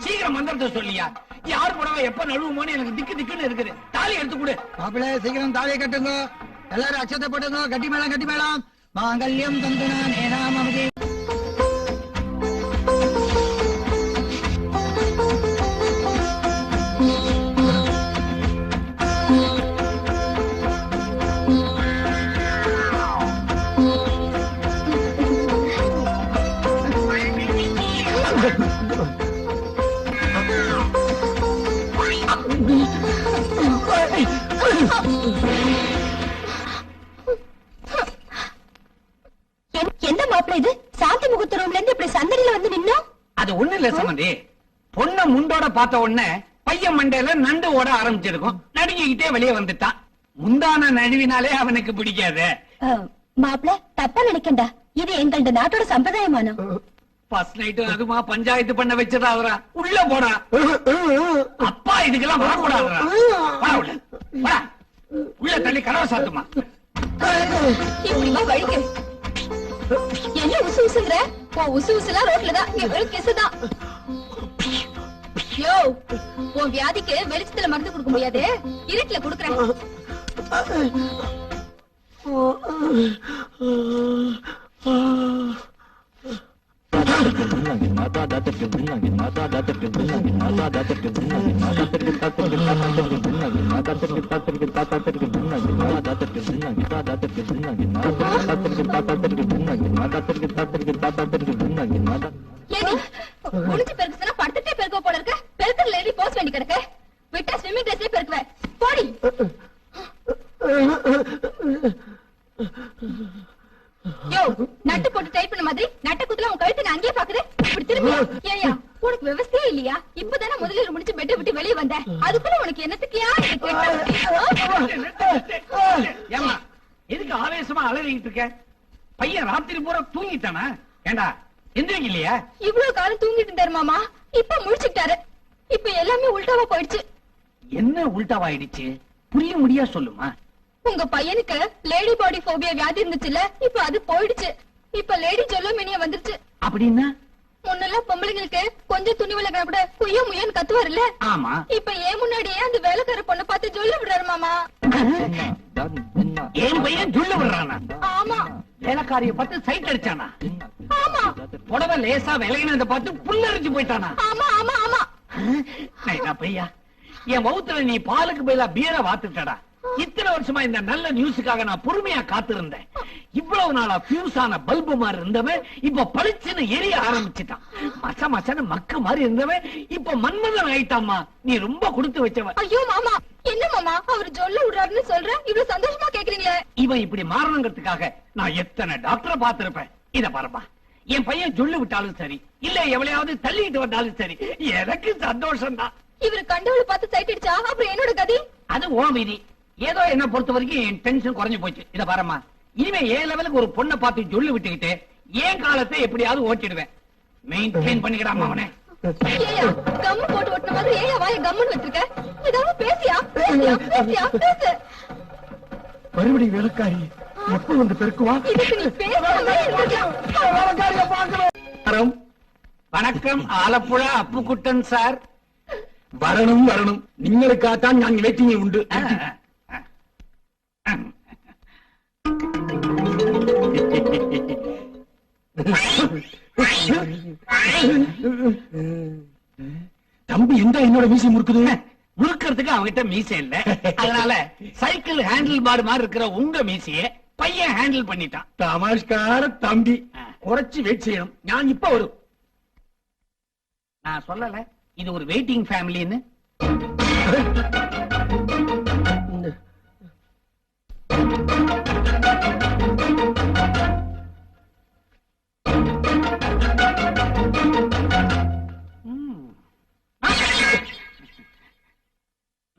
[SPEAKER 4] சீக்கிரம் மந்திரத்தை சொல்லியா, யார் புடவை எப்ப நழுவுமோன்னு எனக்கு திக்கு திக்குன்னு இருக்குது. தாலி எடுத்து கொடு.
[SPEAKER 6] மாப்பிள்ள சீக்கிரம் தாலியை கட்டுங்க. எல்லாரும் அச்சத்தை போட்டுங்க. கட்டி மேளம் கட்டி மேளம். மாங்கல்யம் தந்துனா நேனாம் அமுதே.
[SPEAKER 3] என்ன மாப்பிள்ள இது? சாந்தி முகூர்த்தம்ல இருந்து இப்படி சந்தடியில வந்து நின்னோம்.
[SPEAKER 4] அது ஒண்ணு இல்ல சமந்தி, பொண்ண முண்டோட பார்த்த உடனே பையன் மண்டையில நண்டு ஓட ஆரம்பிச்சிருக்கும். நடுங்கிக்கிட்டே வெளியே வந்துட்டான். முந்தான நழுவினாலே அவனுக்கு பிடிக்காது.
[SPEAKER 3] மாப்பிள்ள தப்பா நினைக்கண்டா, இது எங்களோட நாட்டோட சம்பிரதாயமான.
[SPEAKER 4] ஃபர்ஸ்ட் நைட் அதுமா பஞ்சாயத்து பண்ண வச்சதா அவரா. உள்ள போடா. அப்பா இதுக்கெல்லாம் வரக்கூடாதுடா. உள்ள தள்ளி கதவை சாத்துமா.
[SPEAKER 3] இப்படிமா வழிக்கு என்ன உசு உசுங்கிற? உசு உசுலாம் ரோட்ல தான், இங்க வெறும் கிசுதான். யோ, உன் வியாதிக்கு வெளிச்சத்துல மருந்து கொடுக்க முடியாது, இருட்டுல கொடுக்கறேன். குளிச்சு பெருக்குனா படுத்துட்டே பெருக்க போல இருக்க. பெருக்கல எழுதி போஸ்ட் வேண்டி கிடக்க. விட்டா ஸ்விம்மிங் ட்ரெஸ்லயே பெருக்குவேன். போடி. யோ, நட்டு போட்டு டைட் பண்ண மாதிரி நட்ட குத்துல உன் கழுத்து அங்கேயே பாக்குது. இப்படி திரும்பி ஏயா, உனக்கு விவசாயே இல்லையா? இப்பதானே முதல்ல முடிச்சு பெட்டை விட்டு வெளியே வந்த. அதுக்குள்ள உனக்கு என்னத்துக்கியா?
[SPEAKER 4] ஏமா எதுக்கு ஆவேசமா அலறிக்கிட்டு இருக்க? பையன் ராத்திரி பூரா தூங்கிட்டானா? ஏண்டா எந்திரிக்க இல்லையா?
[SPEAKER 3] இவ்வளவு காலம் தூங்கிட்டு இருந்தாரு மாமா, இப்ப முழிச்சுட்டாரு. இப்ப எல்லாமே உல்டாவா போயிடுச்சு.
[SPEAKER 4] என்ன உல்டாவாயிடுச்சு? புரிய முடியா சொல்லுமா.
[SPEAKER 3] உங்க பையனுக்கு லேடி பாடி போபியா வியாதி இருந்துச்சுல, இப்ப அது போயிடுச்சு. இப்ப லேடி ஜொல்லோமேனியா வந்துருச்சு.
[SPEAKER 4] அப்படின்னா
[SPEAKER 3] முன்னெல்லாம் பொம்பளைங்களுக்கு கொஞ்சம் துணி விலகினா கூட குய்யோ முயன்னு கத்துவாருல்ல.
[SPEAKER 4] ஆமா.
[SPEAKER 3] இப்ப ஏன் முன்னாடியே அந்த வேலைக்கார பொண்ணை பார்த்து ஜொல்ல விடுறாரு மாமா.
[SPEAKER 4] என் பையன் சொல்ல விடுறானா?
[SPEAKER 3] ஆமா
[SPEAKER 4] வேலைக்காரிய பார்த்து சைட் அடிச்சானா?
[SPEAKER 3] ஆமா
[SPEAKER 4] புடவை லேசா விலகினதை பார்த்து புல்லரிச்சு போயிட்டானா?
[SPEAKER 3] ஆமா ஆமா ஆமா.
[SPEAKER 4] நைனா பையா, என் வவுத்துல நீ பாலுக்கு பதிலா பீரை வாத்துட்டடா. இத்தனை வருஷமா இந்த நல்ல நியூஸுக்காக நான் பொறுமையா காத்திருந்தேன். இவ்வளவு நாளா பியூஸ் ஆன பல்பு மாதிரி இருந்தவன் இப்ப பளிச்சுன்னு எரிய ஆரம்பிச்சுட்டான். மச்ச மச்சன்னு மக்க மாதிரி இருந்தவன் இப்ப மன்மதன் ஆயிட்டாமா. நீ ரொம்ப கொடுத்து வச்சவன்.
[SPEAKER 3] ஐயோ மாமா, என்ன மாமா அவர் ஜொல்ல விடுறாருன்னு சொல்றேன், இவ்வளவு சந்தோஷமா கேக்குறீங்களே.
[SPEAKER 4] இவன் இப்படி மாறணுங்கிறதுக்காக நான் எத்தனை டாக்டரை பார்த்திருப்பேன். இத பாருப்பா, என் பையன் சொல்லு விட்டாலும் சரி, இல்ல எவளையாவது தள்ளிட்டு வந்தாலும் சரி, எனக்கு சந்தோஷம் தான்.
[SPEAKER 3] இவரு கண்டவளை பார்த்து சைட் அடிச்சா அப்புறம் என்னோட கதி?
[SPEAKER 4] அது ஓ விதி. ஏதோ என்ன பொறுத்த வரைக்கும் என் டென்ஷன் குறைஞ்சு போச்சு. இத பாருமா, இனிமே ஏ லெவலுக்கு ஒரு பொண்ணை பார்த்து சொல்லு விட்டுக்கிட்டு ஏன் காலத்தை எப்படியாவது ஓட்டிடுவேன். மெயின்டைன் பண்ணிக்கிறாமா அவனே.
[SPEAKER 3] ஏயா கம்மு போட்டு ஓட்டுன மாதிரி ஏயா வாய கம்முன்னு வச்சிருக்க? ஏதாவது பேசியா பேசு.
[SPEAKER 6] மறுபடியும் வேலைக்காரி எப்ப வந்து பெருக்குவா?
[SPEAKER 3] இதுக்கு நீ பேசாமலே இருந்திருக்கலாம்.
[SPEAKER 4] வணக்கம் ஆலப்புழா அப்புக்குட்டன் சார்.
[SPEAKER 6] வரணும் வரணும், நீங்களுக்காகத்தான் நான் வெயிட்டிங் உண்டு. தம்பி எங்க என்னோட மீசி முறுக்குது?
[SPEAKER 4] முறுக்கிறதுக்கு அவங்கிட்ட மீசை இல்ல, அதனால சைக்கிள் ஹேண்டில் பார் மாதிரி இருக்கிற உங்க மீசைய பையன் ஹேண்டில் பண்ணிட்டான்.
[SPEAKER 6] தமாஷ்கார தம்பி, குறைச்சு வெயிட் செய்யணும். நான் இப்ப வரும்.
[SPEAKER 4] நான் சொல்லல இது ஒரு வெயிட்டிங் ஃபேமிலின்னு.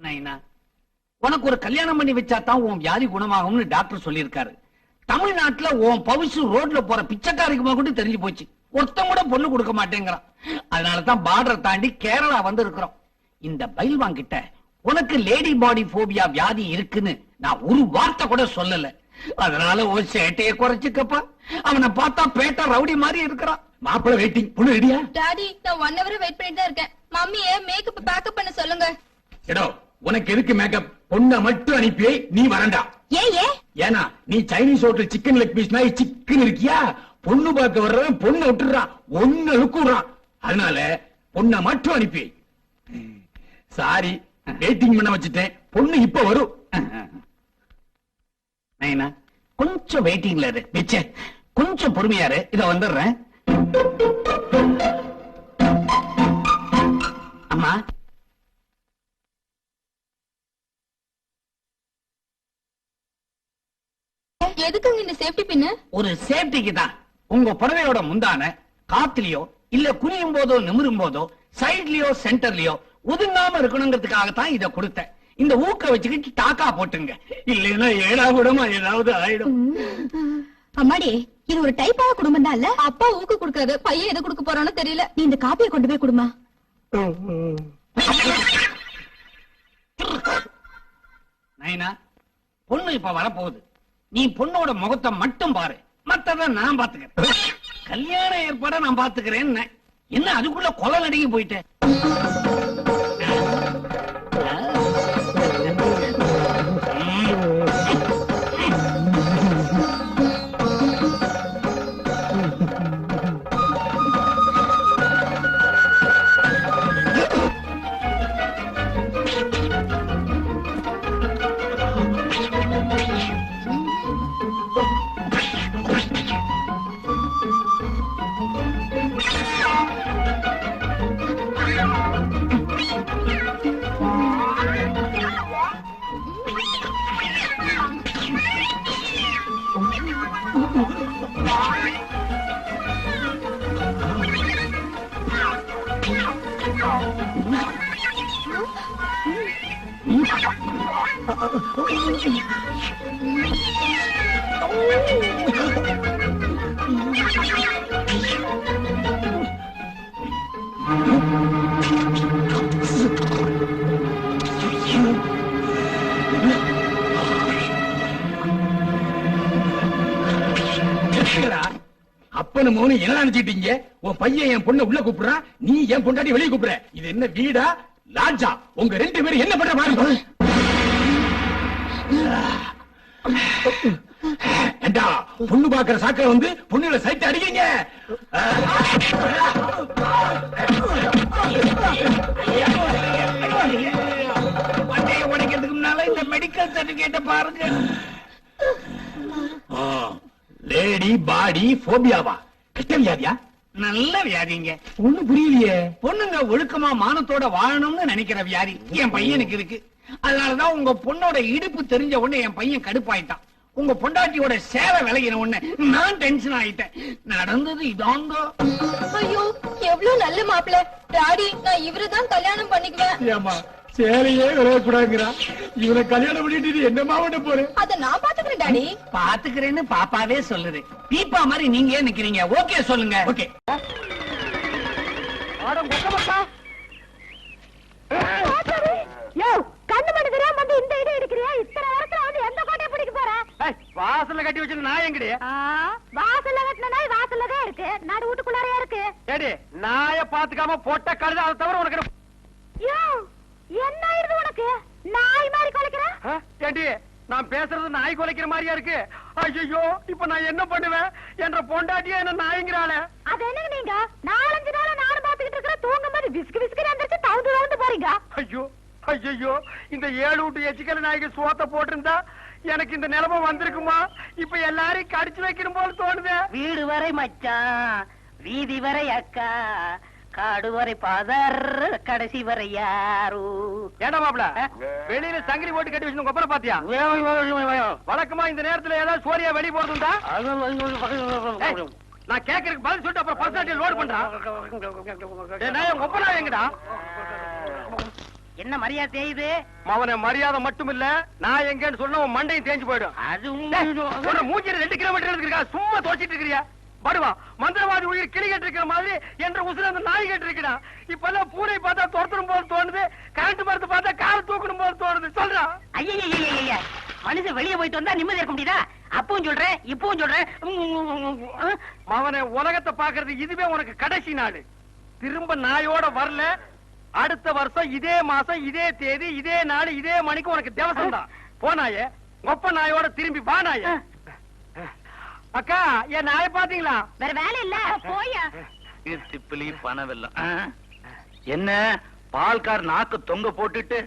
[SPEAKER 4] நைனா, உனக்கு ஒரு கல்யாணம் பண்ணி வச்சா தான் உன் வியாதி குணமாகும்னு டாக்டர் சொல்லியிருக்காரு. தமிழ்நாட்டுல உன் பவிசு ரோட்ல போற பிச்சைக்காரிக்குமா கூட தெரிஞ்சு போச்சு. ஒருத்தன் கூட பொண்ணு கொடுக்க மாட்டேங்கிறான். அதனாலதான் பார்டர் தாண்டி கேரளா வந்து இருக்கிறோம். இந்த பைல்வான் கிட்ட உனக்கு லேடி பாடி போபியா வியாதி இருக்குன்னு நான் ஒரு வார்த்தை கூட சொல்லல. அதனால ஒரு சேட்டையை குறைச்சுக்கப்பா. அவனை பார்த்தா பேட்டா ரவுடி மாதிரி இருக்கிறான்.
[SPEAKER 6] மாப்பிள வெயிட்டிங். பொண்ணு ரெடியா?
[SPEAKER 3] டாடி, நான் 1 hour வெயிட் பண்ணிட்டு தான் இருக்கேன். மம்மியே மேக்கப் பேக்கப் பண்ண சொல்லுங்க.
[SPEAKER 6] எடோ, உனக்கு எதுக்கு மேக்கப்? பொண்ணை மட்டும் அனுப்பி நீ வரண்டா. ஏன்னா நீ Chinese hotel chicken leg piece நாய் சிக்கன் இருக்கியா? பொண்ணு பார்க்க வர்றவன் பொண்ணை விட்டுறான், ஒன்னு லுக்குறான். அதனால பொண்ணை மட்டும் அனுப்பி. சாரி, வெயிட்டிங் பண்ண வச்சுட்டேன். பொண்ணு இப்ப வரும்.
[SPEAKER 4] நைனா, கொஞ்சம் வெயிட்டிங்ல இரு. பிச்சை கொஞ்சம் பொறுமையாரு. இத வந்துடுறேன். அம்மா,
[SPEAKER 3] எதுக்குங்க இந்த சேஃப்டி பின்னு?
[SPEAKER 4] ஒரு சேஃப்டிக்கு தான். உங்க புடவையோட முந்தான காத்துலயோ இல்ல குனியும் போதோ நிமிரும் போதோ சைட்லயோ சென்டர்லயோ ஒதுங்காம இருக்கணுங்கிறதுக்காகத்தான் இத கொடுத்தேன். இந்த ஊக்க வச்சுக்கிட்டு டாக்கா போட்டுங்க, இல்லைன்னா ஏடா கூடமா ஏதாவது ஆயிடும்.
[SPEAKER 3] அம்மாடி, இது ஒரு டைப்பான குடும்பம் தான் இல்ல? அப்பா ஊக்கு கொடுக்கறது, பையன் எது கொடுக்க போறானோ தெரியல. நீ இந்த காப்பியை கொண்டு போய் கொடுமா.
[SPEAKER 4] நைனா, பொண்ணு இப்ப வரப்போகுது. நீ பொண்ணோட முகத்தை மட்டும் பாரு, மத்தத நான் பாத்துக்கிறேன். கல்யாண ஏற்பாட நான் பாத்துக்கிறேன். என்ன அதுக்குள்ள கொலை நடுங்கி போயிட்டேன். அப்பனு மோனு என்ன நினைச்சிட்டீங்க? உன் பையன் என் பொண்ணை உள்ள கூப்பிடுறான், நீ என் பொண்டாட்டி வெளியே கூப்பிடுற. இது என்ன வீடா லாட்ஜா? உங்க ரெண்டு பேரும் என்ன பண்ற பாருங்க. ஏண்டா பொண்ணு பாக்குற சாக்கில வந்து பொண்ணுல சைட் அடிக்கிறீங்க? உடைக்கிறதுக்கு முன்னால இந்த மெடிக்கல் சர்டிபிகேட்ட பாருங்க. லேடி பாடி போபியாவா? கெட்ட வியாதியா? நல்ல வியாதிங்க. ஒண்ணு புரியலையே. பொண்ணுங்க ஒழுக்கமா மானத்தோட வாழணும்னு நினைக்கிற வியாதி என் பையனுக்கு இருக்கு. அதனாலதான் உங்க பொண்ணோட இடுப்பு தெரிஞ்ச உடனே என் பையன் கடுப்பாயிட்டான். உங்க பொண்டாட்டியோட சேலை விலகின உடனே நான் டென்ஷன் ஆயிட்டேன். நடந்தது இதாங்க.
[SPEAKER 3] ஐயோ எவ்வளவு நல்ல மாப்பிள்ள. டாடி நான் இவரைதான் கல்யாணம் பண்ணிக்குவேன்.
[SPEAKER 4] ஏமா சேலையே விலகக்கூடாதுங்கிறா. இவனை கல்யாணம் பண்ணிட்டு என்னமா பண்ண போறேன்?
[SPEAKER 3] அத நான் பாத்துக்கிறேன் டாடி.
[SPEAKER 4] பாத்துக்கிறேன்னு பாப்பாவே சொல்லுது. பீப்பா மாதிரி நீங்க ஏன் நிக்கிறீங்க? ஓகே சொல்லுங்க. ஓகே.
[SPEAKER 3] யோ கண்ணு மணி தெரியாம வந்து இந்த இடம் எடுக்கிறியா? இத்தனை நேரத்துல வந்து எந்த கோட்டையை பிடிக்க போற?
[SPEAKER 4] வாசல்ல கட்டி வச்சிருந்த நாய் எங்கடி?
[SPEAKER 3] வாசல்ல கட்டின நாய் வாசல்ல தான் இருக்கு. நடு வீட்டுக்குள்ளாரையா இருக்கு.
[SPEAKER 4] ஏடி நாய பாத்துக்காம போட்ட கழுத அதை தவிர உனக்கு
[SPEAKER 3] யோ என்ன ஆயிருது உனக்கு? நாய் மாதிரி குலைக்கிற?
[SPEAKER 4] ஏடி நான் பேசுறது நாய் குலைக்கிற மாதிரியா இருக்கு? ஐயோ இப்ப நான் என்ன பண்ணுவேன்? என்ற பொண்டாட்டியா என்ன நாய்ங்கிறாளே.
[SPEAKER 3] அது என்னங்க நீங்க 4-5 நாளா நானும் பாத்துக்கிட்டு இருக்கிற தூங்கும் போது விஸ்கு விஸ்கு எந்திரிச்சு தவுந்து போறீங்க.
[SPEAKER 4] ஐயோ ஐயோ இந்த 7 வீட்டு எச்சிக்கல நாய்க்கு சோத்த போட்டிருந்தா எனக்கு இந்த நிலைமை வந்திருக்குமா? இப்ப எல்லாரையும் கடிச்சு வைக்கணும் போல தோணுது.
[SPEAKER 9] வீடு வரை மச்சான், வீதி வரை அக்கா, காடு வரை பாதர், கடைசி வரை யாரு.
[SPEAKER 4] ஏடா மாப்ள வெளியில சங்கிலி போட்டு கட்டி வச்சு கொப்பரை பாத்தியா? வழக்கமா இந்த நேரத்துல ஏதாவது சோரியா வெளிய போறதுண்டா? நான் கேக்குறதுக்கு பதில் சொல்லிட்டு அப்புறம் பர்சனாலிட்டி லோட் பண்றான். நான் கொப்பரா எங்கடா?
[SPEAKER 9] என்ன மரியாதை செய்யுது?
[SPEAKER 4] அவன மரியாதை மட்டும் இல்ல, நான் எங்கன்னு சொன்ன உன் மண்டையும் தேஞ்சு போயிடும்.
[SPEAKER 9] அது
[SPEAKER 4] மூஞ்சில 2 கிலோமீட்டர் இருக்கா? சும்மா தோச்சிட்டு இருக்கிறியா? படுவா மந்திரவாதி உயிர் கிளி கேட்டு இருக்கிற மாதிரி என்ற உசுர அந்த நாய் கேட்டு இருக்கிறா. இப்பெல்லாம் பூனை பார்த்தா துரத்தணும் போல தோணுது, கரண்ட் மரத்தை பார்த்தா கால தூக்கணும் போல தோணுது. சொல்றா.
[SPEAKER 9] ஐயா மனுஷன் வெளியே போயிட்டு வந்தா நிம்மதி இருக்க முடியுதா? அப்பவும் சொல்றேன் இப்பவும் சொல்றேன்.
[SPEAKER 4] அவனை உலகத்தை பாக்குறது இதுவே உனக்கு கடைசி நாள். திரும்ப நாயோட வரல. அடுத்த வருஷம் இதே மாசம் இதே தேதி இதே நாள் இதே மணிக்கு உனக்கு தேவசம் தான். போனாயே ஒப்ப நாயோட திரும்பி வா நாய. அக்கா என் நாய பாத்தீங்களா?
[SPEAKER 3] வேற வேலை இல்ல போயா.
[SPEAKER 5] திப்பிலி பணவெல்லாம் என்ன பால்கார் நாக்கு தொங்க போட்டுட்டு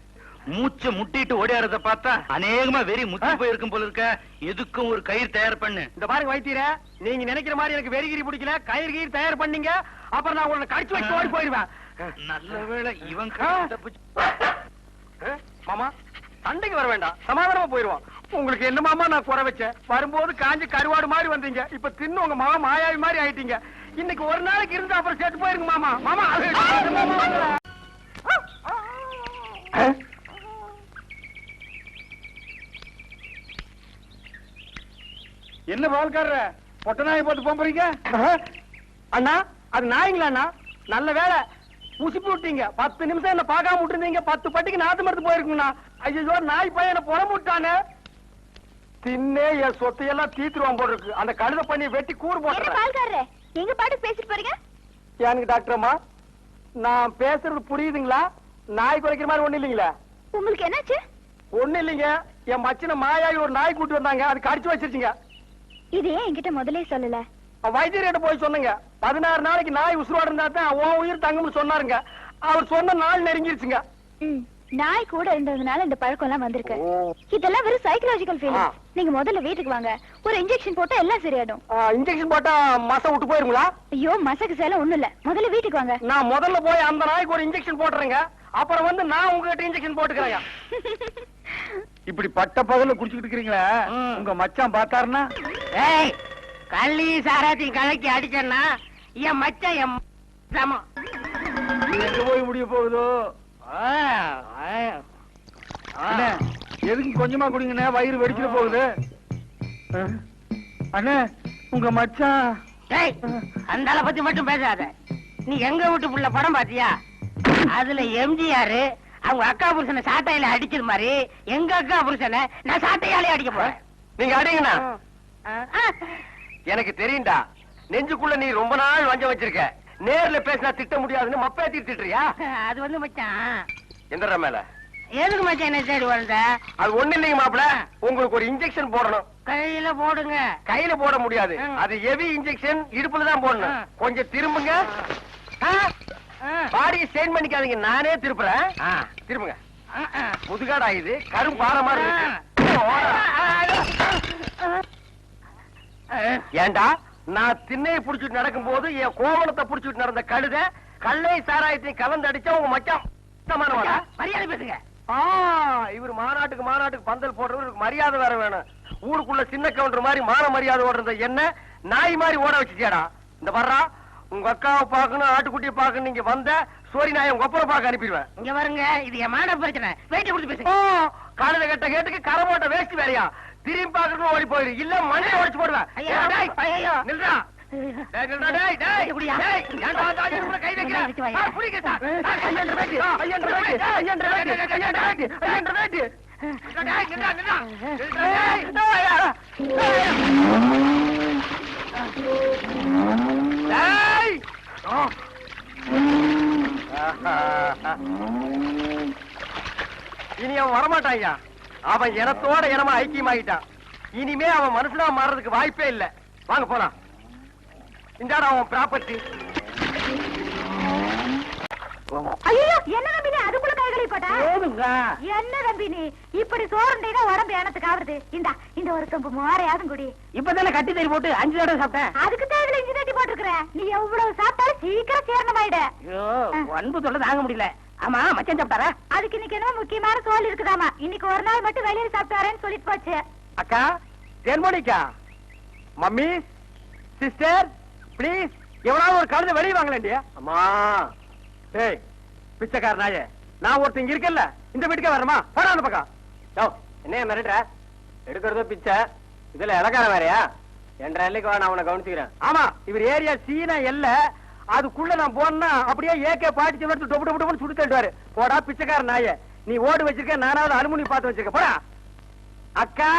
[SPEAKER 5] மூச்சு முட்டிட்டு ஓடியாரத பார்த்தா அநேகமா வெறி முத்தி போயிருக்கும் போல இருக்க. எதுக்கும் ஒரு கயிறு தயார் பண்ணு.
[SPEAKER 4] இந்த பாருங்க வைத்தியர, நீங்க நினைக்கிற மாதிரி எனக்கு வெறிகிரி பிடிக்கல. கயிறு கயிறு தயார் பண்ணீங்க, அப்புறம் நான் உங்களை கடிச்சு வச்சு ஓடி போயிருவேன்.
[SPEAKER 5] நல்ல வேளை இவன்
[SPEAKER 4] மாமா சண்டைக்கு வர வேண்டாம், சமாதானமா போயிருவான். உங்களுக்கு என்ன மாமா நான் குறை வச்சேன்? வரும்போது காஞ்சி கருவாடு மாதிரி வந்தீங்க, இப்ப தின்னு உங்க மாமா மாயாவி மாதிரி ஆயிட்டீங்க. இன்னைக்கு ஒரு நாளைக்கு இருந்து அப்புறம் சேர்த்து போயிருங்க மாமா. மாமா என்ன பால்காரர பொட்ட நாயை போட்டு போறீங்க? அண்ணா அது நாய்ங்களா அண்ணா? நல்ல வேலை உசுப்பி விட்டீங்க. 10 நிமிஷம் என்ன பார்க்காம விட்டுருந்தீங்க, 10 பட்டிக்கு நாத்து மருந்து போயிருக்குங்கண்ணா. ஐயோ நாய் பையன் என்ன புறம் விட்டானே. தின்னே என் சொத்தையெல்லாம் தீத்துருவான் போல இருக்கு. அந்த கழுத பண்ணி வெட்டி கூறு போட்டுறேன்.
[SPEAKER 3] எங்க பாட்டு பேசிட்டு போறீங்க?
[SPEAKER 4] எனக்கு டாக்டர் அம்மா நான் பேசுறது புரியுதுங்களா? நாய் குறைக்கிற மாதிரி ஒண்ணு இல்லீங்களா?
[SPEAKER 3] உங்களுக்கு என்னாச்சு?
[SPEAKER 4] ஒண்ணு இல்லீங்க, என் மச்சின மாயாவி ஒரு நாய் கூட்டு வந்தாங்க, அது கடிச்சு வச்சிருச்சுங்க.
[SPEAKER 3] இது ஏன் என்கிட்ட முதல்ல சொல்லல?
[SPEAKER 4] வைத்தியர்கிட்ட போய் சொன்னங்க. 16 நாளைக்கு நாய் உசுரோட இருந்தா தான் உன் உயிர் தங்கும்னு சொன்னாருங்க. அவர் சொன்ன நாள் நெருங்கிருச்சுங்க.
[SPEAKER 3] நாய் கூட இருந்ததுனால இந்த பழக்கம் எல்லாம் வந்திருக்கு. இதெல்லாம் வெறும் சைக்கலாஜிக்கல் ஃபீலிங். நீங்க முதல்ல வீட்டுக்கு வாங்க, ஒரு இன்ஜெக்ஷன் போட்டா எல்லாம் சரியாடும்.
[SPEAKER 4] இன்ஜெக்ஷன் போட்டா மச விட்டு போயிருங்களா?
[SPEAKER 3] ஐயோ மசக்கு சேல ஒண்ணும் இல்ல, முதல்ல வீட்டுக்கு வாங்க.
[SPEAKER 4] நான் முதல்ல போய் அந்த நாய்க்கு ஒரு இன்ஜெக்ஷன் போட்டுறேங்க, அப்புறம் வந்து நான் உங்ககிட்ட இன்ஜெக்ஷன் போட்டுக்கிறேன். இப்படி பட்ட பகல்ல குடிச்சுக்கிட்டு இருக்கீங்களா? உங்க மச்சான் பார்த்தாருன்னா
[SPEAKER 9] கள்ளி சாராத்தையும் கலக்கி அடிச்சேன்னா என் மச்சான் என் சமம்.
[SPEAKER 4] எங்க போய் முடிய போகுதோ? எதுக்கு கொஞ்சமா குடிங்கண்ணே, வயிறு வெடிச்சிட போகுது. அண்ணே உங்க மச்சான்.
[SPEAKER 9] அந்த ஆளை பத்தி மட்டும் பேசாத. நீ எங்க வீட்டு புள்ள படம் பாத்தியா? அதுல எம்ஜிஆர் அவங்க அக்கா புருஷனை சாட்டையில அடிச்சது மாதிரி எங்க அக்கா புருஷனை நான் சாட்டையாலே அடிக்க போறேன்.
[SPEAKER 4] நீங்க அடிங்கண்ணா. எனக்கு தெரியும்டா,
[SPEAKER 1] நெஞ்சுக்குள்ள நீ ரொம்ப நாள் வஞ்சம் வச்சிருக்க. நேர்ல பேசினா திட்ட முடியாதுன்னு மப்பே திட்டுறியா?
[SPEAKER 9] அது வந்து மச்சான்.
[SPEAKER 1] எந்திர மேல.
[SPEAKER 9] எதுக்கு மச்சான் என்ன தேடி வந்த?
[SPEAKER 1] அது ஒண்ணு இல்லைங்க மாப்பிள, உங்களுக்கு ஒரு இன்ஜெக்ஷன் போடணும்.
[SPEAKER 9] கையில போடுங்க.
[SPEAKER 1] கையில போட முடியாது, அது ஹெவி இன்ஜெக்ஷன், இடுப்புல தான் போடணும். கொஞ்சம் திரும்புங்க. பாடியை ஸ்ட்ரெயின் பண்ணிக்காதீங்க, நானே திருப்புறேன். திரும்புங்க. முதுகாடா இது, கரும் பாரமா இருக்கு. ஏண்டா நான் திண்ணையை புடிச்சிட்டு நடக்கும் போது என் கோவணத்தை புடிச்சிட்டு நடந்த கழுத கல்லை சாராயத்தை கலந்து அடிச்சா உங்க மச்சான்
[SPEAKER 9] மரியாதை பேசுங்க.
[SPEAKER 1] இவர் மாநாட்டுக்கு பந்தல் போடுறவருக்கு மரியாதை வேற வேணும். ஊருக்குள்ள சின்ன கவுண்டர் மாதிரி மான மரியாதை ஓடுறத என்ன நாய் மாதிரி ஓட வச்சுட்டியாடா? இந்த வர்றா உங்க அக்காவை பாக்கணும், ஆட்டுக்குட்டியை பாக்கணும். நீங்க வந்த சோரி நாயை உங்க அப்புறம் பாக்க அனுப்பிடுவேன்.
[SPEAKER 9] இங்க பாருங்க, இது என் மான பிரச்சனை. வெயிட் கொடுத்து பேசுங்க.
[SPEAKER 1] காலையில கட்ட கேட்டுக்கு கரமோட்ட வேஸ்ட் வேலையா? திரும்பி பாக்கணும் ஓடி போயிரு, இல்ல மண்ணை உடைச்சு போடுவேன். நில்றா. கை இனி அவன் வரமாட்டான். அவன் இனத்தோட இனமா ஐக்கியமாயிட்டான். இனிமே அவன் மனசுல மாறதுக்கு வாய்ப்பே இல்ல. வாங்க போலாம். இந்தாடா அவன் ப்ராப்பர்ட்டி.
[SPEAKER 3] ஐயோ, என்ன நம்பி நீ அதுக்குள்ள கைகளை போட்டா? என்ன நம்பி நீ இப்படி சோறுண்டா உடம்பு எனத்துக்கு ஆகுது? இந்த ஒரு கம்பு மோரையாதும் குடி.
[SPEAKER 9] இப்பதானே கட்டி தறி போட்டு 5 தடவை சாப்பிட்டேன்.
[SPEAKER 3] அதுக்கு தேவையில்ல இஞ்சி தட்டி போட்டுருக்க. நீ எவ்வளவு சாப்பிட்டாலும் சீக்கிரம் சேரணமாயிட.
[SPEAKER 9] அன்பு சொல்ல தாங்க முடியல. ஆமா, மச்சான் சாப்பிட்டாரா?
[SPEAKER 3] அதுக்கு இன்னைக்கு என்ன முக்கியமான சோல் இருக்குதாமா. இன்னைக்கு ஒரு நாள் மட்டும் வெளியில சாப்பிட்டாரேன்னு சொல்லிட்டு போச்சு.
[SPEAKER 1] அக்கா, தென்மோனிக்கா, மம்மி, சிஸ்டர், பிளீஸ் எவ்வளவு ஒரு கழுத வெளியே வாங்கலேண்டியா? அம்மா, ஏய் பிச்சைக்கார நாயே, நான் ஒருத்தன் இங்க இருக்கல, இந்த வீட்டுக்கே வரமா? போடா அந்த பக்கம். என்ன மிரட்டுற? எடுக்கிறதோ பிச்சை, இதுல இலக்கார வேறையா? என்ற எல்லைக்கு வா, நான் உன்னை கவனிச்சுக்கிறேன். ஆமா, இவர் ஏரியா சீனா எல்ல, அதுக்குள்ள நான் போனா அப்படியே ஏகே பாட்டி எடுத்து டொப்பு டொப்பு டொப்புன்னு சுட்டு தள்ளுவாரு. போடா பிச்சைக்கார நாயே, நீ ஓடு வச்சிருக்க, நானாவது அலுமினி பார்த்து வச்சிருக்க. போடா. அக்கா,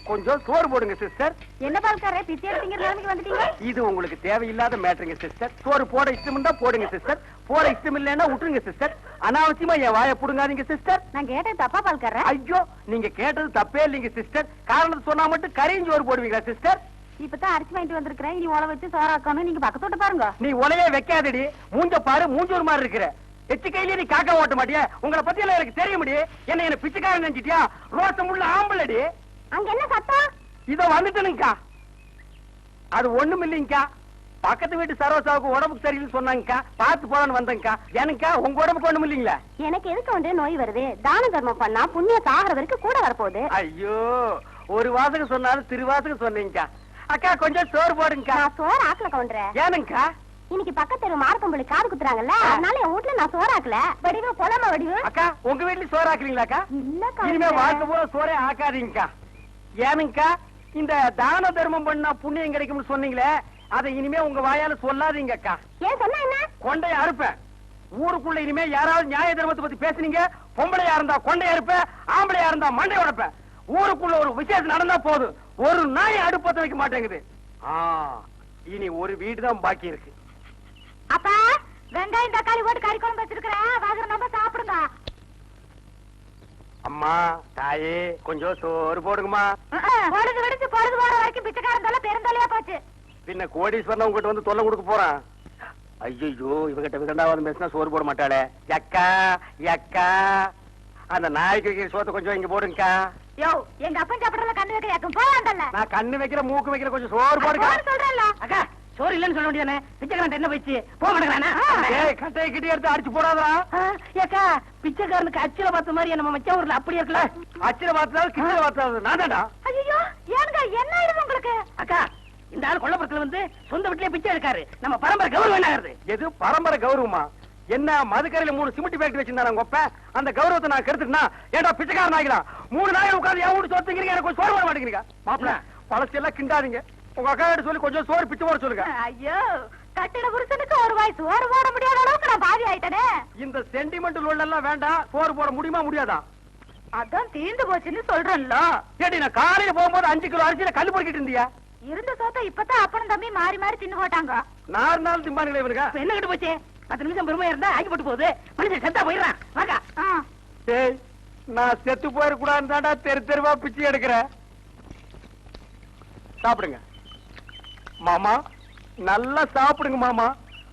[SPEAKER 1] கொஞ்சம் சோறு போடுங்க சிஸ்டர்.
[SPEAKER 3] என்ன பால்காரே, பிச்சை எடுத்தீங்க நிலைமைக்கு வந்துட்டீங்க.
[SPEAKER 1] இது உங்களுக்கு தேவையில்லாத மேட்டருங்க சிஸ்டர். சோறு போட இஷ்டம் தான் போடுங்க சிஸ்டர், போட இஷ்டம் இல்லைன்னா விட்டுருங்க சிஸ்டர். அனாவசியமா என் வாயை புடுங்காதீங்க சிஸ்டர்.
[SPEAKER 3] நான் கேட்டது தப்பா பால்காரே?
[SPEAKER 1] ஐயோ, நீங்க கேட்டது தப்பே இல்லைங்க சிஸ்டர். காரணத்தை சொன்னா மட்டும் கரையும் சோறு போடுவீங்களா சிஸ்டர்?
[SPEAKER 3] இப்பதான் அரிசி வாங்கிட்டு வந்திருக்கிறேன், இனி உழ வச்சு சோறாக்கணும். நீங்க பக்கத்தோட்ட பாருங்க.
[SPEAKER 1] நீ உலையே வைக்காதடி, மூஞ்ச பாரு, மூஞ்சூர் மாதிரி இருக்கிற. எச்சு கையிலேயே நீ காக்கா ஓட்ட மாட்டியா? உங்களை பத்தி எல்லாம் எனக்கு தெரிய முடியும். என்ன பிச்சைக்காரன் நினைச்சிட்டியா? ரோசம் உள்ள ஆம்பளடி.
[SPEAKER 3] அங்க என்ன சத்தம்?
[SPEAKER 1] இதோ வந்துட்டனுங்கக்கா. அது ஒண்ணும் இல்லைங்கக்கா, பக்கத்து வீட்டு சரோசாவுக்கு உடம்புக்கு சரியில்லை சொன்னாங்கக்கா, பார்த்து போலான்னு வந்தேங்கக்கா. எனக்கா உங்க உடம்புக்கு ஒண்ணும் இல்லைங்களா?
[SPEAKER 3] எனக்கு எதுக்கு வந்து நோய் வருது? தான தர்மம் பண்ணா புண்ணிய சாகர வரைக்கும் கூட வரப்போகுது.
[SPEAKER 1] ஐயோ, ஒரு வாசகம் சொன்னாலும் திருவாசகம் சொன்னீங்கக்கா. அக்கா கொஞ்சம் சோறு போடுங்கக்கா.
[SPEAKER 3] நான் சோறு ஆக்கல கவுண்டரேன்.
[SPEAKER 1] ஏனுங்கக்கா?
[SPEAKER 3] இன்னைக்கு பக்கத்து தெரு மார்க்கம்பள்ளி காது குத்துறாங்கல்ல, அதனால என் வீட்டுல நான் சோறு ஆக்கல. வடிவு பொலம வடிவு.
[SPEAKER 1] அக்கா, உங்க வீட்டுல சோறு ஆக்கலீங்களாக்கா?
[SPEAKER 3] இல்லக்கா.
[SPEAKER 1] இனிமே வாழ்க்கை பூரா சோறே ஆக்காதீங்கக்கா. ஏனுங்கக்கா, இந்த தான தர்மம் பண்ணா புண்ணியம் கிடைக்கும்னு சொன்னீங்களே, அதை இனிமே உங்க வாயால சொல்லாதீங்கக்கா.
[SPEAKER 3] ஏன் சொன்னா என்ன?
[SPEAKER 1] கொண்டைய அறுப்பேன். ஊருக்குள்ள இனிமே யாராவது நியாய தர்மத்தை பத்தி பேசுனீங்க, பொம்பளையா இருந்தா கொண்டைய அறுப்பேன், ஆம்பளையா இருந்தா மண்டை உடைப்பேன். ஊருக்குள்ள ஒரு விசேஷம் நடந்தா போதும், ஒரு நாய் அடுப்பத்தை வைக்க மாட்டேங்குது. இனி ஒரு வீடு தான் பாக்கி இருக்கு.
[SPEAKER 3] அப்பா, வெங்காயம் தக்காளி போட்டு கறி குழம்பு வச்சிருக்கிறேன், வாங்குற நம்ம சாப்பிடுங்க.
[SPEAKER 1] அம்மா, தாயே, கொஞ்சம் சோறு போடுங்கம்மா.
[SPEAKER 3] பொழுது விடுச்சு பொழுது போற வரைக்கும் பிச்சைக்காரன் தொல்லை பெருந்தொல்லையா போச்சு.
[SPEAKER 1] பின்ன கோடீஸ்வரன் உங்ககிட்ட வந்து தொல்லை கொடுக்க போறான். ஐயோ, இவகிட்ட விதண்டாவது பேசினா சோறு போட மாட்டாளே. அக்கா, அக்கா, அந்த நாய்க்கு வைக்கிற சோத்தை கொஞ்சம் இங்க போடுங்கக்கா.
[SPEAKER 3] யோ, எங்க அப்பன் சாப்பிடறதுல கண்ணு வைக்க யாக்கும் போவாண்டல்ல.
[SPEAKER 1] நான் கண்ணு வைக்கிற மூக்கு வைக்கிற கொஞ்சம் சோறு போடுங்க.
[SPEAKER 3] சொல்றேன்ல.
[SPEAKER 9] அக்கா, சோறு இல்லன்னு சொல்ல முடியானே. பிச்சைக்காரன் என்ன போயிடுச்சு, போக மாட்டேங்கிறானா?
[SPEAKER 1] ஏய், கட்டையை கிட்டி எடுத்து அடிச்சு போடாதா.
[SPEAKER 9] ஏக்கா, பிச்சைக்காரனுக்கு அச்சில பார்த்த மாதிரி நம்ம மச்ச ஊர்ல அப்படி இருக்கல.
[SPEAKER 1] அச்சில பார்த்தாலும் கிட்ட பார்த்தாலும் நான் தான்டா.
[SPEAKER 3] ஐயோ, ஏங்க என்ன ஆயிடுது உங்களுக்கு?
[SPEAKER 9] அக்கா, இந்த ஆள் கொல்லப்புறத்துல வந்து சொந்த வீட்லயே பிச்சை எடுக்காரு. நம்ம பரம்பரை கௌரவம் என்ன ஆகுது?
[SPEAKER 1] எது பரம்பரை கௌரவமா? என்ன மதுக்கரையில 3 சிமெண்ட் ஃபேக்டரி வச்சிருந்தாங்க உங்க அப்ப? அந்த கௌரவத்தை நான் கெடுத்துட்டா ஏண்டா பிச்சைக்காரன் ஆகிலாம்? 3 நாள் உட்கார்ந்து என் வீட்டு சொத்துங்கிறீங்க, எனக்கு சோறு போட மாட்டேங்கிறீங்க. மாப்பிள்ள, பழசெல்லாம் கிண்டாதீங்க. உங்க அக்கா கிட்ட சொல்லி கொஞ்சம் சோறு பிச்சை போட சொல்லுங்க.
[SPEAKER 3] ஐயோ, கட்டிட புருஷனுக்கு ஒரு வாய் சோறு போட முடியாத அளவுக்கு நான் பாதி ஆயிட்டனே.
[SPEAKER 1] இந்த சென்டிமெண்ட் லோல் எல்லாம் வேண்டாம். சோறு போட முடியுமா முடியாதா?
[SPEAKER 3] அதான் தீர்ந்து போச்சுன்னு சொல்றேன்ல.
[SPEAKER 1] ஏடி, நான் காலையில போகும்போது 5 கிலோ அரிசியில கல்லு பொறுக்கிட்டு இருந்தியா?
[SPEAKER 3] இருந்த சோத்த இப்பதான் அப்பனும் தம்பி மாறி மாறி தின்னு போட்டாங்க.
[SPEAKER 1] 4 நாள் திம்பானுங்களே இவனுக்கா?
[SPEAKER 9] என்ன கிட்ட போச்சு? 10 நிமிஷம் பொறுமையா இருந்தா ஆக்கி போட்டு போகுது. மனுஷன் செத்தா போயிடுறான். வாக்கா.
[SPEAKER 1] டேய், நான் செத்து போயிடக்கூடாதுன்னு தாண்டா தெரு தெருவா பிச்சை எடுக்கிறேன். சாப்பிடுங்க மாமா, நல்லா சாப்பிடுங்க மாமா.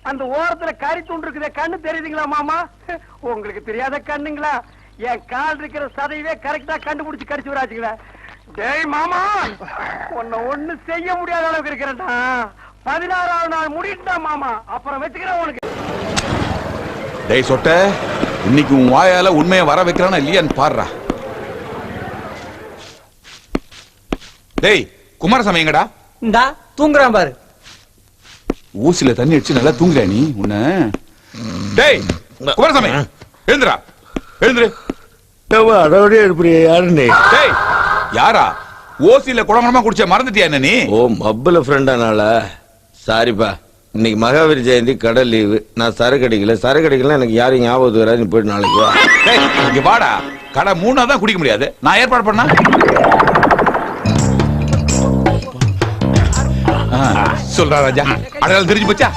[SPEAKER 1] அந்த ஓரத்துல கறி துண்டு இருக்குதே, கண்ணு தெரியுதுங்களா மாமா? உங்களுக்கு தெரியாத கண்ணுங்களா? என் கால் இருக்கிற சதையவே கரெக்டா கண்டுபிடிச்சு கடிச்சு விடாச்சுங்களா? டேய் மாமா, உன்னை ஒண்ணு செய்ய முடியாத அளவுக்கு இருக்கிறேன்டா. 16ஆவது நாள் முடிட்டா மாமா, அப்புறம் வச்சுக்கிறேன் உனக்கு.
[SPEAKER 8] டேய் சொட்ட, இன்னைக்கு உன் வாயால உண்மையை வர வைக்கிறானா இல்லையான்னு பாருடா. டேய் குமாரசாமி எங்கடா?
[SPEAKER 1] இந்தா தூங்குறான் பாரு.
[SPEAKER 8] ஊசில தண்ணி அடிச்சு நல்லா தூங்குற நீ உன்ன. டேய் குமாரசாமி எழுந்துடா, எழுந்துரு.
[SPEAKER 7] அதோடய எடுப்பியா யாருன்னு?
[SPEAKER 8] டேய் யாரா? ஓசில குடங்குடமா குடிச்ச மறந்துட்டியா என்ன நீ?
[SPEAKER 7] ஓ மப்புல ஃப்ரெண்டானால. சாரிப்பா, இன்னைக்கு மகாவீர் ஜெயந்தி, கடல் லீவு. நான் சரக்கு அடிக்கல எனக்கு யாரும் ஞாபகத்துக்கு வராது. நீ போயிட்டு நாளைக்கு வா.
[SPEAKER 8] டேய் இங்க வாடா, கடை 3 தான் குடிக்க முடியாது. நான் ஏற்பாடு பண்ணா சொல்றா ராஜா. அடையாளம் தெரிஞ்சு போச்சா?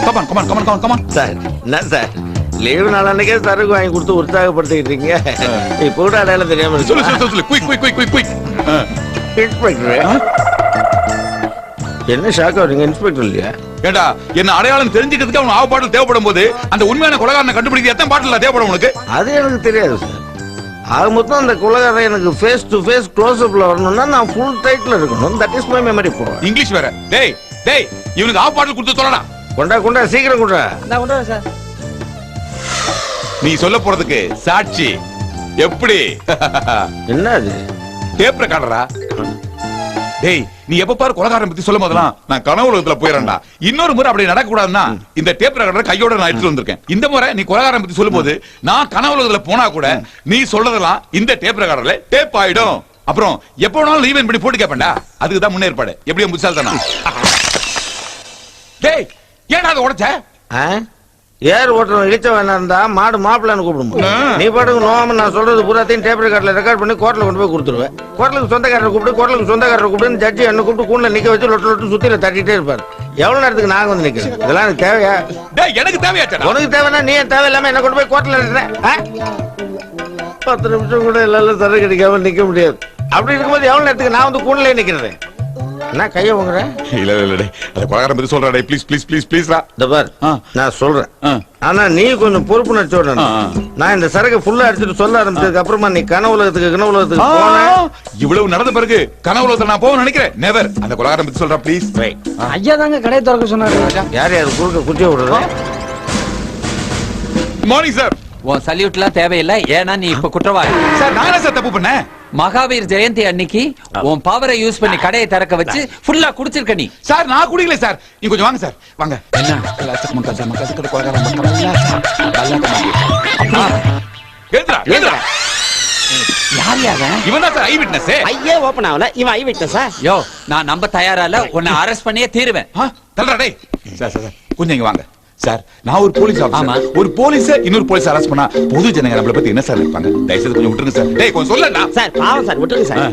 [SPEAKER 8] Come on come on come on come on come on.
[SPEAKER 7] Sir என்ன சார், லீவு நாள் அன்னைக்கே சரக்கு வாங்கி கொடுத்து உற்சாகப்படுத்திக்கிட்டு இருக்கீங்க. இப்போ கூட அடையாளம் தெரியாம
[SPEAKER 8] சொல்லு சொல்லு சொல்லு. Quick quick quick quick quick.
[SPEAKER 7] Inspector என்ன ஷாக் ஆகுறீங்க? இன்ஸ்பெக்டர் இல்லையா?
[SPEAKER 8] ஏண்டா, என்ன அடையாளம் தெரிஞ்சுக்கிறதுக்கு அவன் ஆவ பாட்டில் தேவைப்படும் போது அந்த உண்மையான கொலைகாரனை கண்டுபிடிக்க எத்தனை பாட்டில் தேவைப்படும் உனக்கு?
[SPEAKER 7] அது எனக்கு தெரியாது சார். ஆக மொத்தம் அந்த கொலைகாரன் எனக்கு ஃபேஸ் டு ஃபேஸ் க்ளோஸ் அப்ல வரணும்னா நான் ஃபுல் டைட்ல இருக்கணும். That is my memory power.
[SPEAKER 8] English வேற. டேய் டேய், இவனுக்கு ஆவ பாட்டில் கொடுத்து சொல்லடா.
[SPEAKER 7] கொண்டா சீக்கிரம் கொண்டா.
[SPEAKER 1] நான் கொண்டு வரேன் சார்.
[SPEAKER 8] நீ சொல்ல போறதுக்கு சாட்சி எப்படி?
[SPEAKER 7] என்ன அது?
[SPEAKER 8] டேப் ரெக்கார்டரா? டேய் நீ எப்ப பாரு கொலைகாரன் பத்தி சொல்லும் போதெல்லாம் நான் கனவு உலகத்துல போயிடறேன்டா. இன்னொரு முறை அப்படி நடக்க கூடாதுன்னா இந்த டேப் ரெக்கார்டர் கையோட நான் எடுத்து வந்திருக்கேன். இந்த முறை நீ கொலைகாரன் பத்தி சொல்லும் போது நான் கனவு உலகத்துல போனா கூட நீ சொல்றதெல்லாம் இந்த டேப் ரெக்கார்டர்ல டேப் ஆயிடும். அப்புறம் எப்ப வேணாலும் லீவ் பண்ணி போட்டு கேப்பேன்டா. அதுக்கு தான் முன்னேற்பாடு. எப்படியும் புத்தால் தானா? டேய் ஏன்டா அதை உடைச்ச?
[SPEAKER 7] ஏர் ஓட்டுறவன் இழிச்ச வேணா இருந்தா மாடு மாப்பிள்ளைன்னு கூப்பிடுவோம். நீ பாட்டுக்கு நோகாம நான் சொல்றது பூராத்தையும் டேப் ரெக்கார்ட்ல ரெக்கார்ட் பண்ணி கோர்ட்ல கொண்டு போய் கொடுத்துருவேன். கோர்ட்லுக்கு சொந்தக்காரரை கூப்பிட்டு ஜட்ஜி என்ன கூப்பிட்டு கூண்ல நிக்க வச்சு லொட்டு சுத்தில தட்டிட்டே இருப்பாரு. எவ்வளவு நேரத்துக்கு நாங்க வந்து நிக்கிறோம்? இதெல்லாம் எனக்கு தேவையா?
[SPEAKER 8] டேய் எனக்கு தேவையாச்சா?
[SPEAKER 7] உனக்கு தேவைன்னா நீ தேவையில்லாம என்ன கொண்டு போய் கோர்ட்ல நிறுத்துற? 10 நிமிஷம் கூட எல்லாம் சரக்கு கிடைக்காம நிக்க முடியாது. அப்படி இருக்கும்போது எவ்வளவு நேரத்துக்கு நான் வந்து கூண்ல நிக்கிறேன்? என்ன கைய வாங்குற?
[SPEAKER 8] இல்ல இல்ல டேய், அத கொலைகாரன் பத்தி சொல்றா. டேய் ப்ளீஸ் ப்ளீஸ் ப்ளீஸ் ப்ளீஸ்டா.
[SPEAKER 7] இந்த பார், நான் சொல்றேன். ஆனா நீ கொஞ்சம் பொறுப்பு நடிச்சோட. நான் இந்த சரக்கு ஃபுல்லா அடிச்சுட்டு சொல்ல ஆரம்பிச்சதுக்கு அப்புறமா நீ கனவு உலகத்துக்கு போன.
[SPEAKER 8] இவ்வளவு நடந்த பிறகு கனவு உலகத்துல நான் போக நினைக்கிறேன். நெவர். அந்த கொலைகாரன் பத்தி சொல்றா ப்ளீஸ்.
[SPEAKER 1] ஐயா தாங்க கடையை திறக்க சொன்னாரு.
[SPEAKER 7] யார் யாரு குறுக்க குச்சி விடுறது?
[SPEAKER 8] Morning sir.
[SPEAKER 10] உன் சல்யூட்லாம் தேவையில்லை. ஏன்னா நீ இப்ப குற்றவாளி.
[SPEAKER 8] சார் நான் என்ன சார் தப்பு பண்ணேன்?
[SPEAKER 10] மகாவீர் ஜெயந்தி அன்னைக்கு உன் பவரை யூஸ் பண்ணி கடையை திறக்க வச்சு ஃபுல்லா குடிச்சிருக்க நீ.
[SPEAKER 8] சார் நான் குடிக்கல சார். நீ கொஞ்சம் வாங்க சார். வாங்க. கேக்குறா கேக்குறா.
[SPEAKER 10] யார் யாரு?
[SPEAKER 8] இவன் தான் சார் ஐ விட்னஸ்.
[SPEAKER 9] ஐயே ஓபன் ஆகல. இவன் ஐ விட்னஸா?
[SPEAKER 10] யோ நான் நம்ப தயாரா இல்ல. உன்னை அரெஸ்ட் பண்ணியே தீருவேன்.
[SPEAKER 8] தல்றா டேய். சார் சார் கொஞ்சம் இங்க வாங்க. சார் நான் ஒரு போலீஸ்
[SPEAKER 10] ஆமா.
[SPEAKER 8] ஆபீசர். ஒரு போலீஸ் இன்னொரு போலீஸ் அரெஸ்ட் பண்ணா பொது ஜனங்க நம்மள பத்தி என்ன சார் நினைப்பாங்க? தயவுசெய்து கொஞ்சம் விட்டுருங்க சார். டேய் கொஞ்சம் சொல்லடா.
[SPEAKER 9] சார் பாவம் சார், விட்டுருங்க சார்.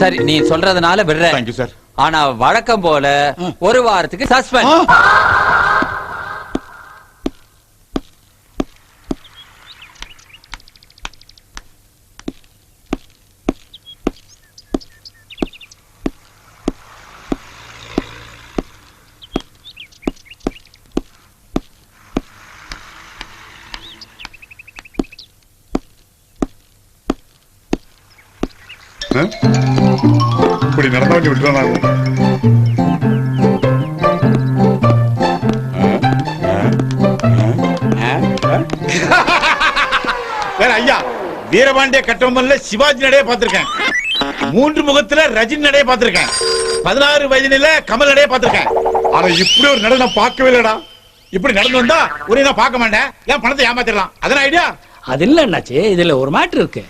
[SPEAKER 10] சரி நீ சொல்றதுனால விடுறேன்.
[SPEAKER 8] Thank you sir.
[SPEAKER 10] ஆனா வழக்கம் போல ஒரு வாரத்துக்கு சஸ்பெண்ட்.
[SPEAKER 8] இப்படி நடந்தா வண்டி விட்டுறானா?
[SPEAKER 11] ஐயா வீரபாண்டிய கட்டபொம்மன்ல சிவாஜி நடைய பார்த்திருக்கேன். 3 முகத்துல ரஜினி நடைய பார்த்திருக்கேன். 16 வயதில கமல் நடைய பார்த்திருக்கேன். ஆனா இப்படி ஒரு நடை நான் பார்க்கவே இல்லடா. இப்படி நடந்து வந்தா ஒரு நான் பார்க்க மாட்டேன். ஏன் பணத்தை ஏமாத்திடலாம். அதான ஐடியா?
[SPEAKER 1] அது இல்ல அண்ணாச்சி, இதுல ஒரு மேட்டர் இருக்கு.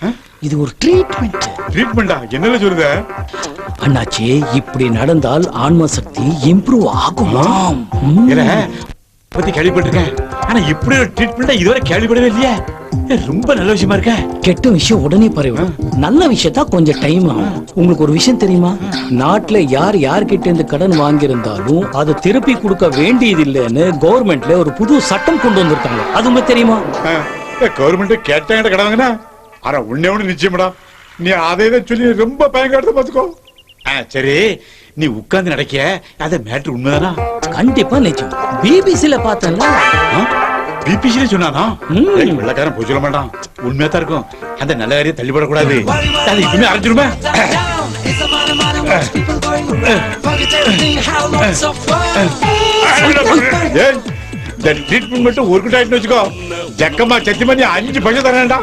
[SPEAKER 1] இது ஒரு ட்ரீட்மெண்ட்.
[SPEAKER 11] ட்ரீட்மெண்டா? என்னல சொல்லுத
[SPEAKER 1] அண்ணாச்சி? இப்படி நடந்தால் ஆன்ம சக்தி இம்ப்ரூவ் ஆகுமா?
[SPEAKER 11] பத்தி கேள்விப்பட்டிருக்கேன். ஆனா இப்படி ஒரு ட்ரீட்மெண்ட் இதுவரை கேள்விப்படவே இல்லையே. ரொம்ப நல்ல விஷயமா இருக்க.
[SPEAKER 12] கெட்ட விஷயம் உடனே பரவும், நல்ல விஷயத்தா கொஞ்சம் டைம் ஆகும். உங்களுக்கு ஒரு விஷயம் தெரியுமா? நாட்டுல யார் யார்கிட்ட இருந்து கடன் வாங்கியிருந்தாலும் அதை திருப்பி கொடுக்க வேண்டியது இல்லைன்னு கவர்மெண்ட்ல ஒரு புது சட்டம் கொண்டு வந்திருக்காங்க. அது உங்களுக்கு தெரியுமா?
[SPEAKER 11] கவர்மெண்ட் கேட்டாங்க கடன் வாங்கினா, ஆனா உன்னே ஒண்ணு நிச்சயம்டா, நீ அதை சொல்லி ரொம்ப பயங்கரத்தை பாத்துக்கோ. சரி, நீ உட்கார்ந்து நடக்க அத மேட்ரு உண்மைதானா?
[SPEAKER 12] கண்டிப்பா நிச்சயம். பிபிசில பார்த்தல.
[SPEAKER 11] பிபிசில சொன்னானா? வெள்ளக்காரன் போய் சொல்ல மாட்டான், உண்மையா தான் இருக்கும். அந்த நல்ல காரியம் தள்ளிப்படக்கூடாது, அது இப்பவுமே அரைஞ்சிருமே. இந்த ட்ரீட்மெண்ட் மட்டும் ஒரு கிட்ட ஆயிட்டு வச்சுக்கோ, ஜக்கமா சத்தியமா நீ 5 பைசா தரேன்டா.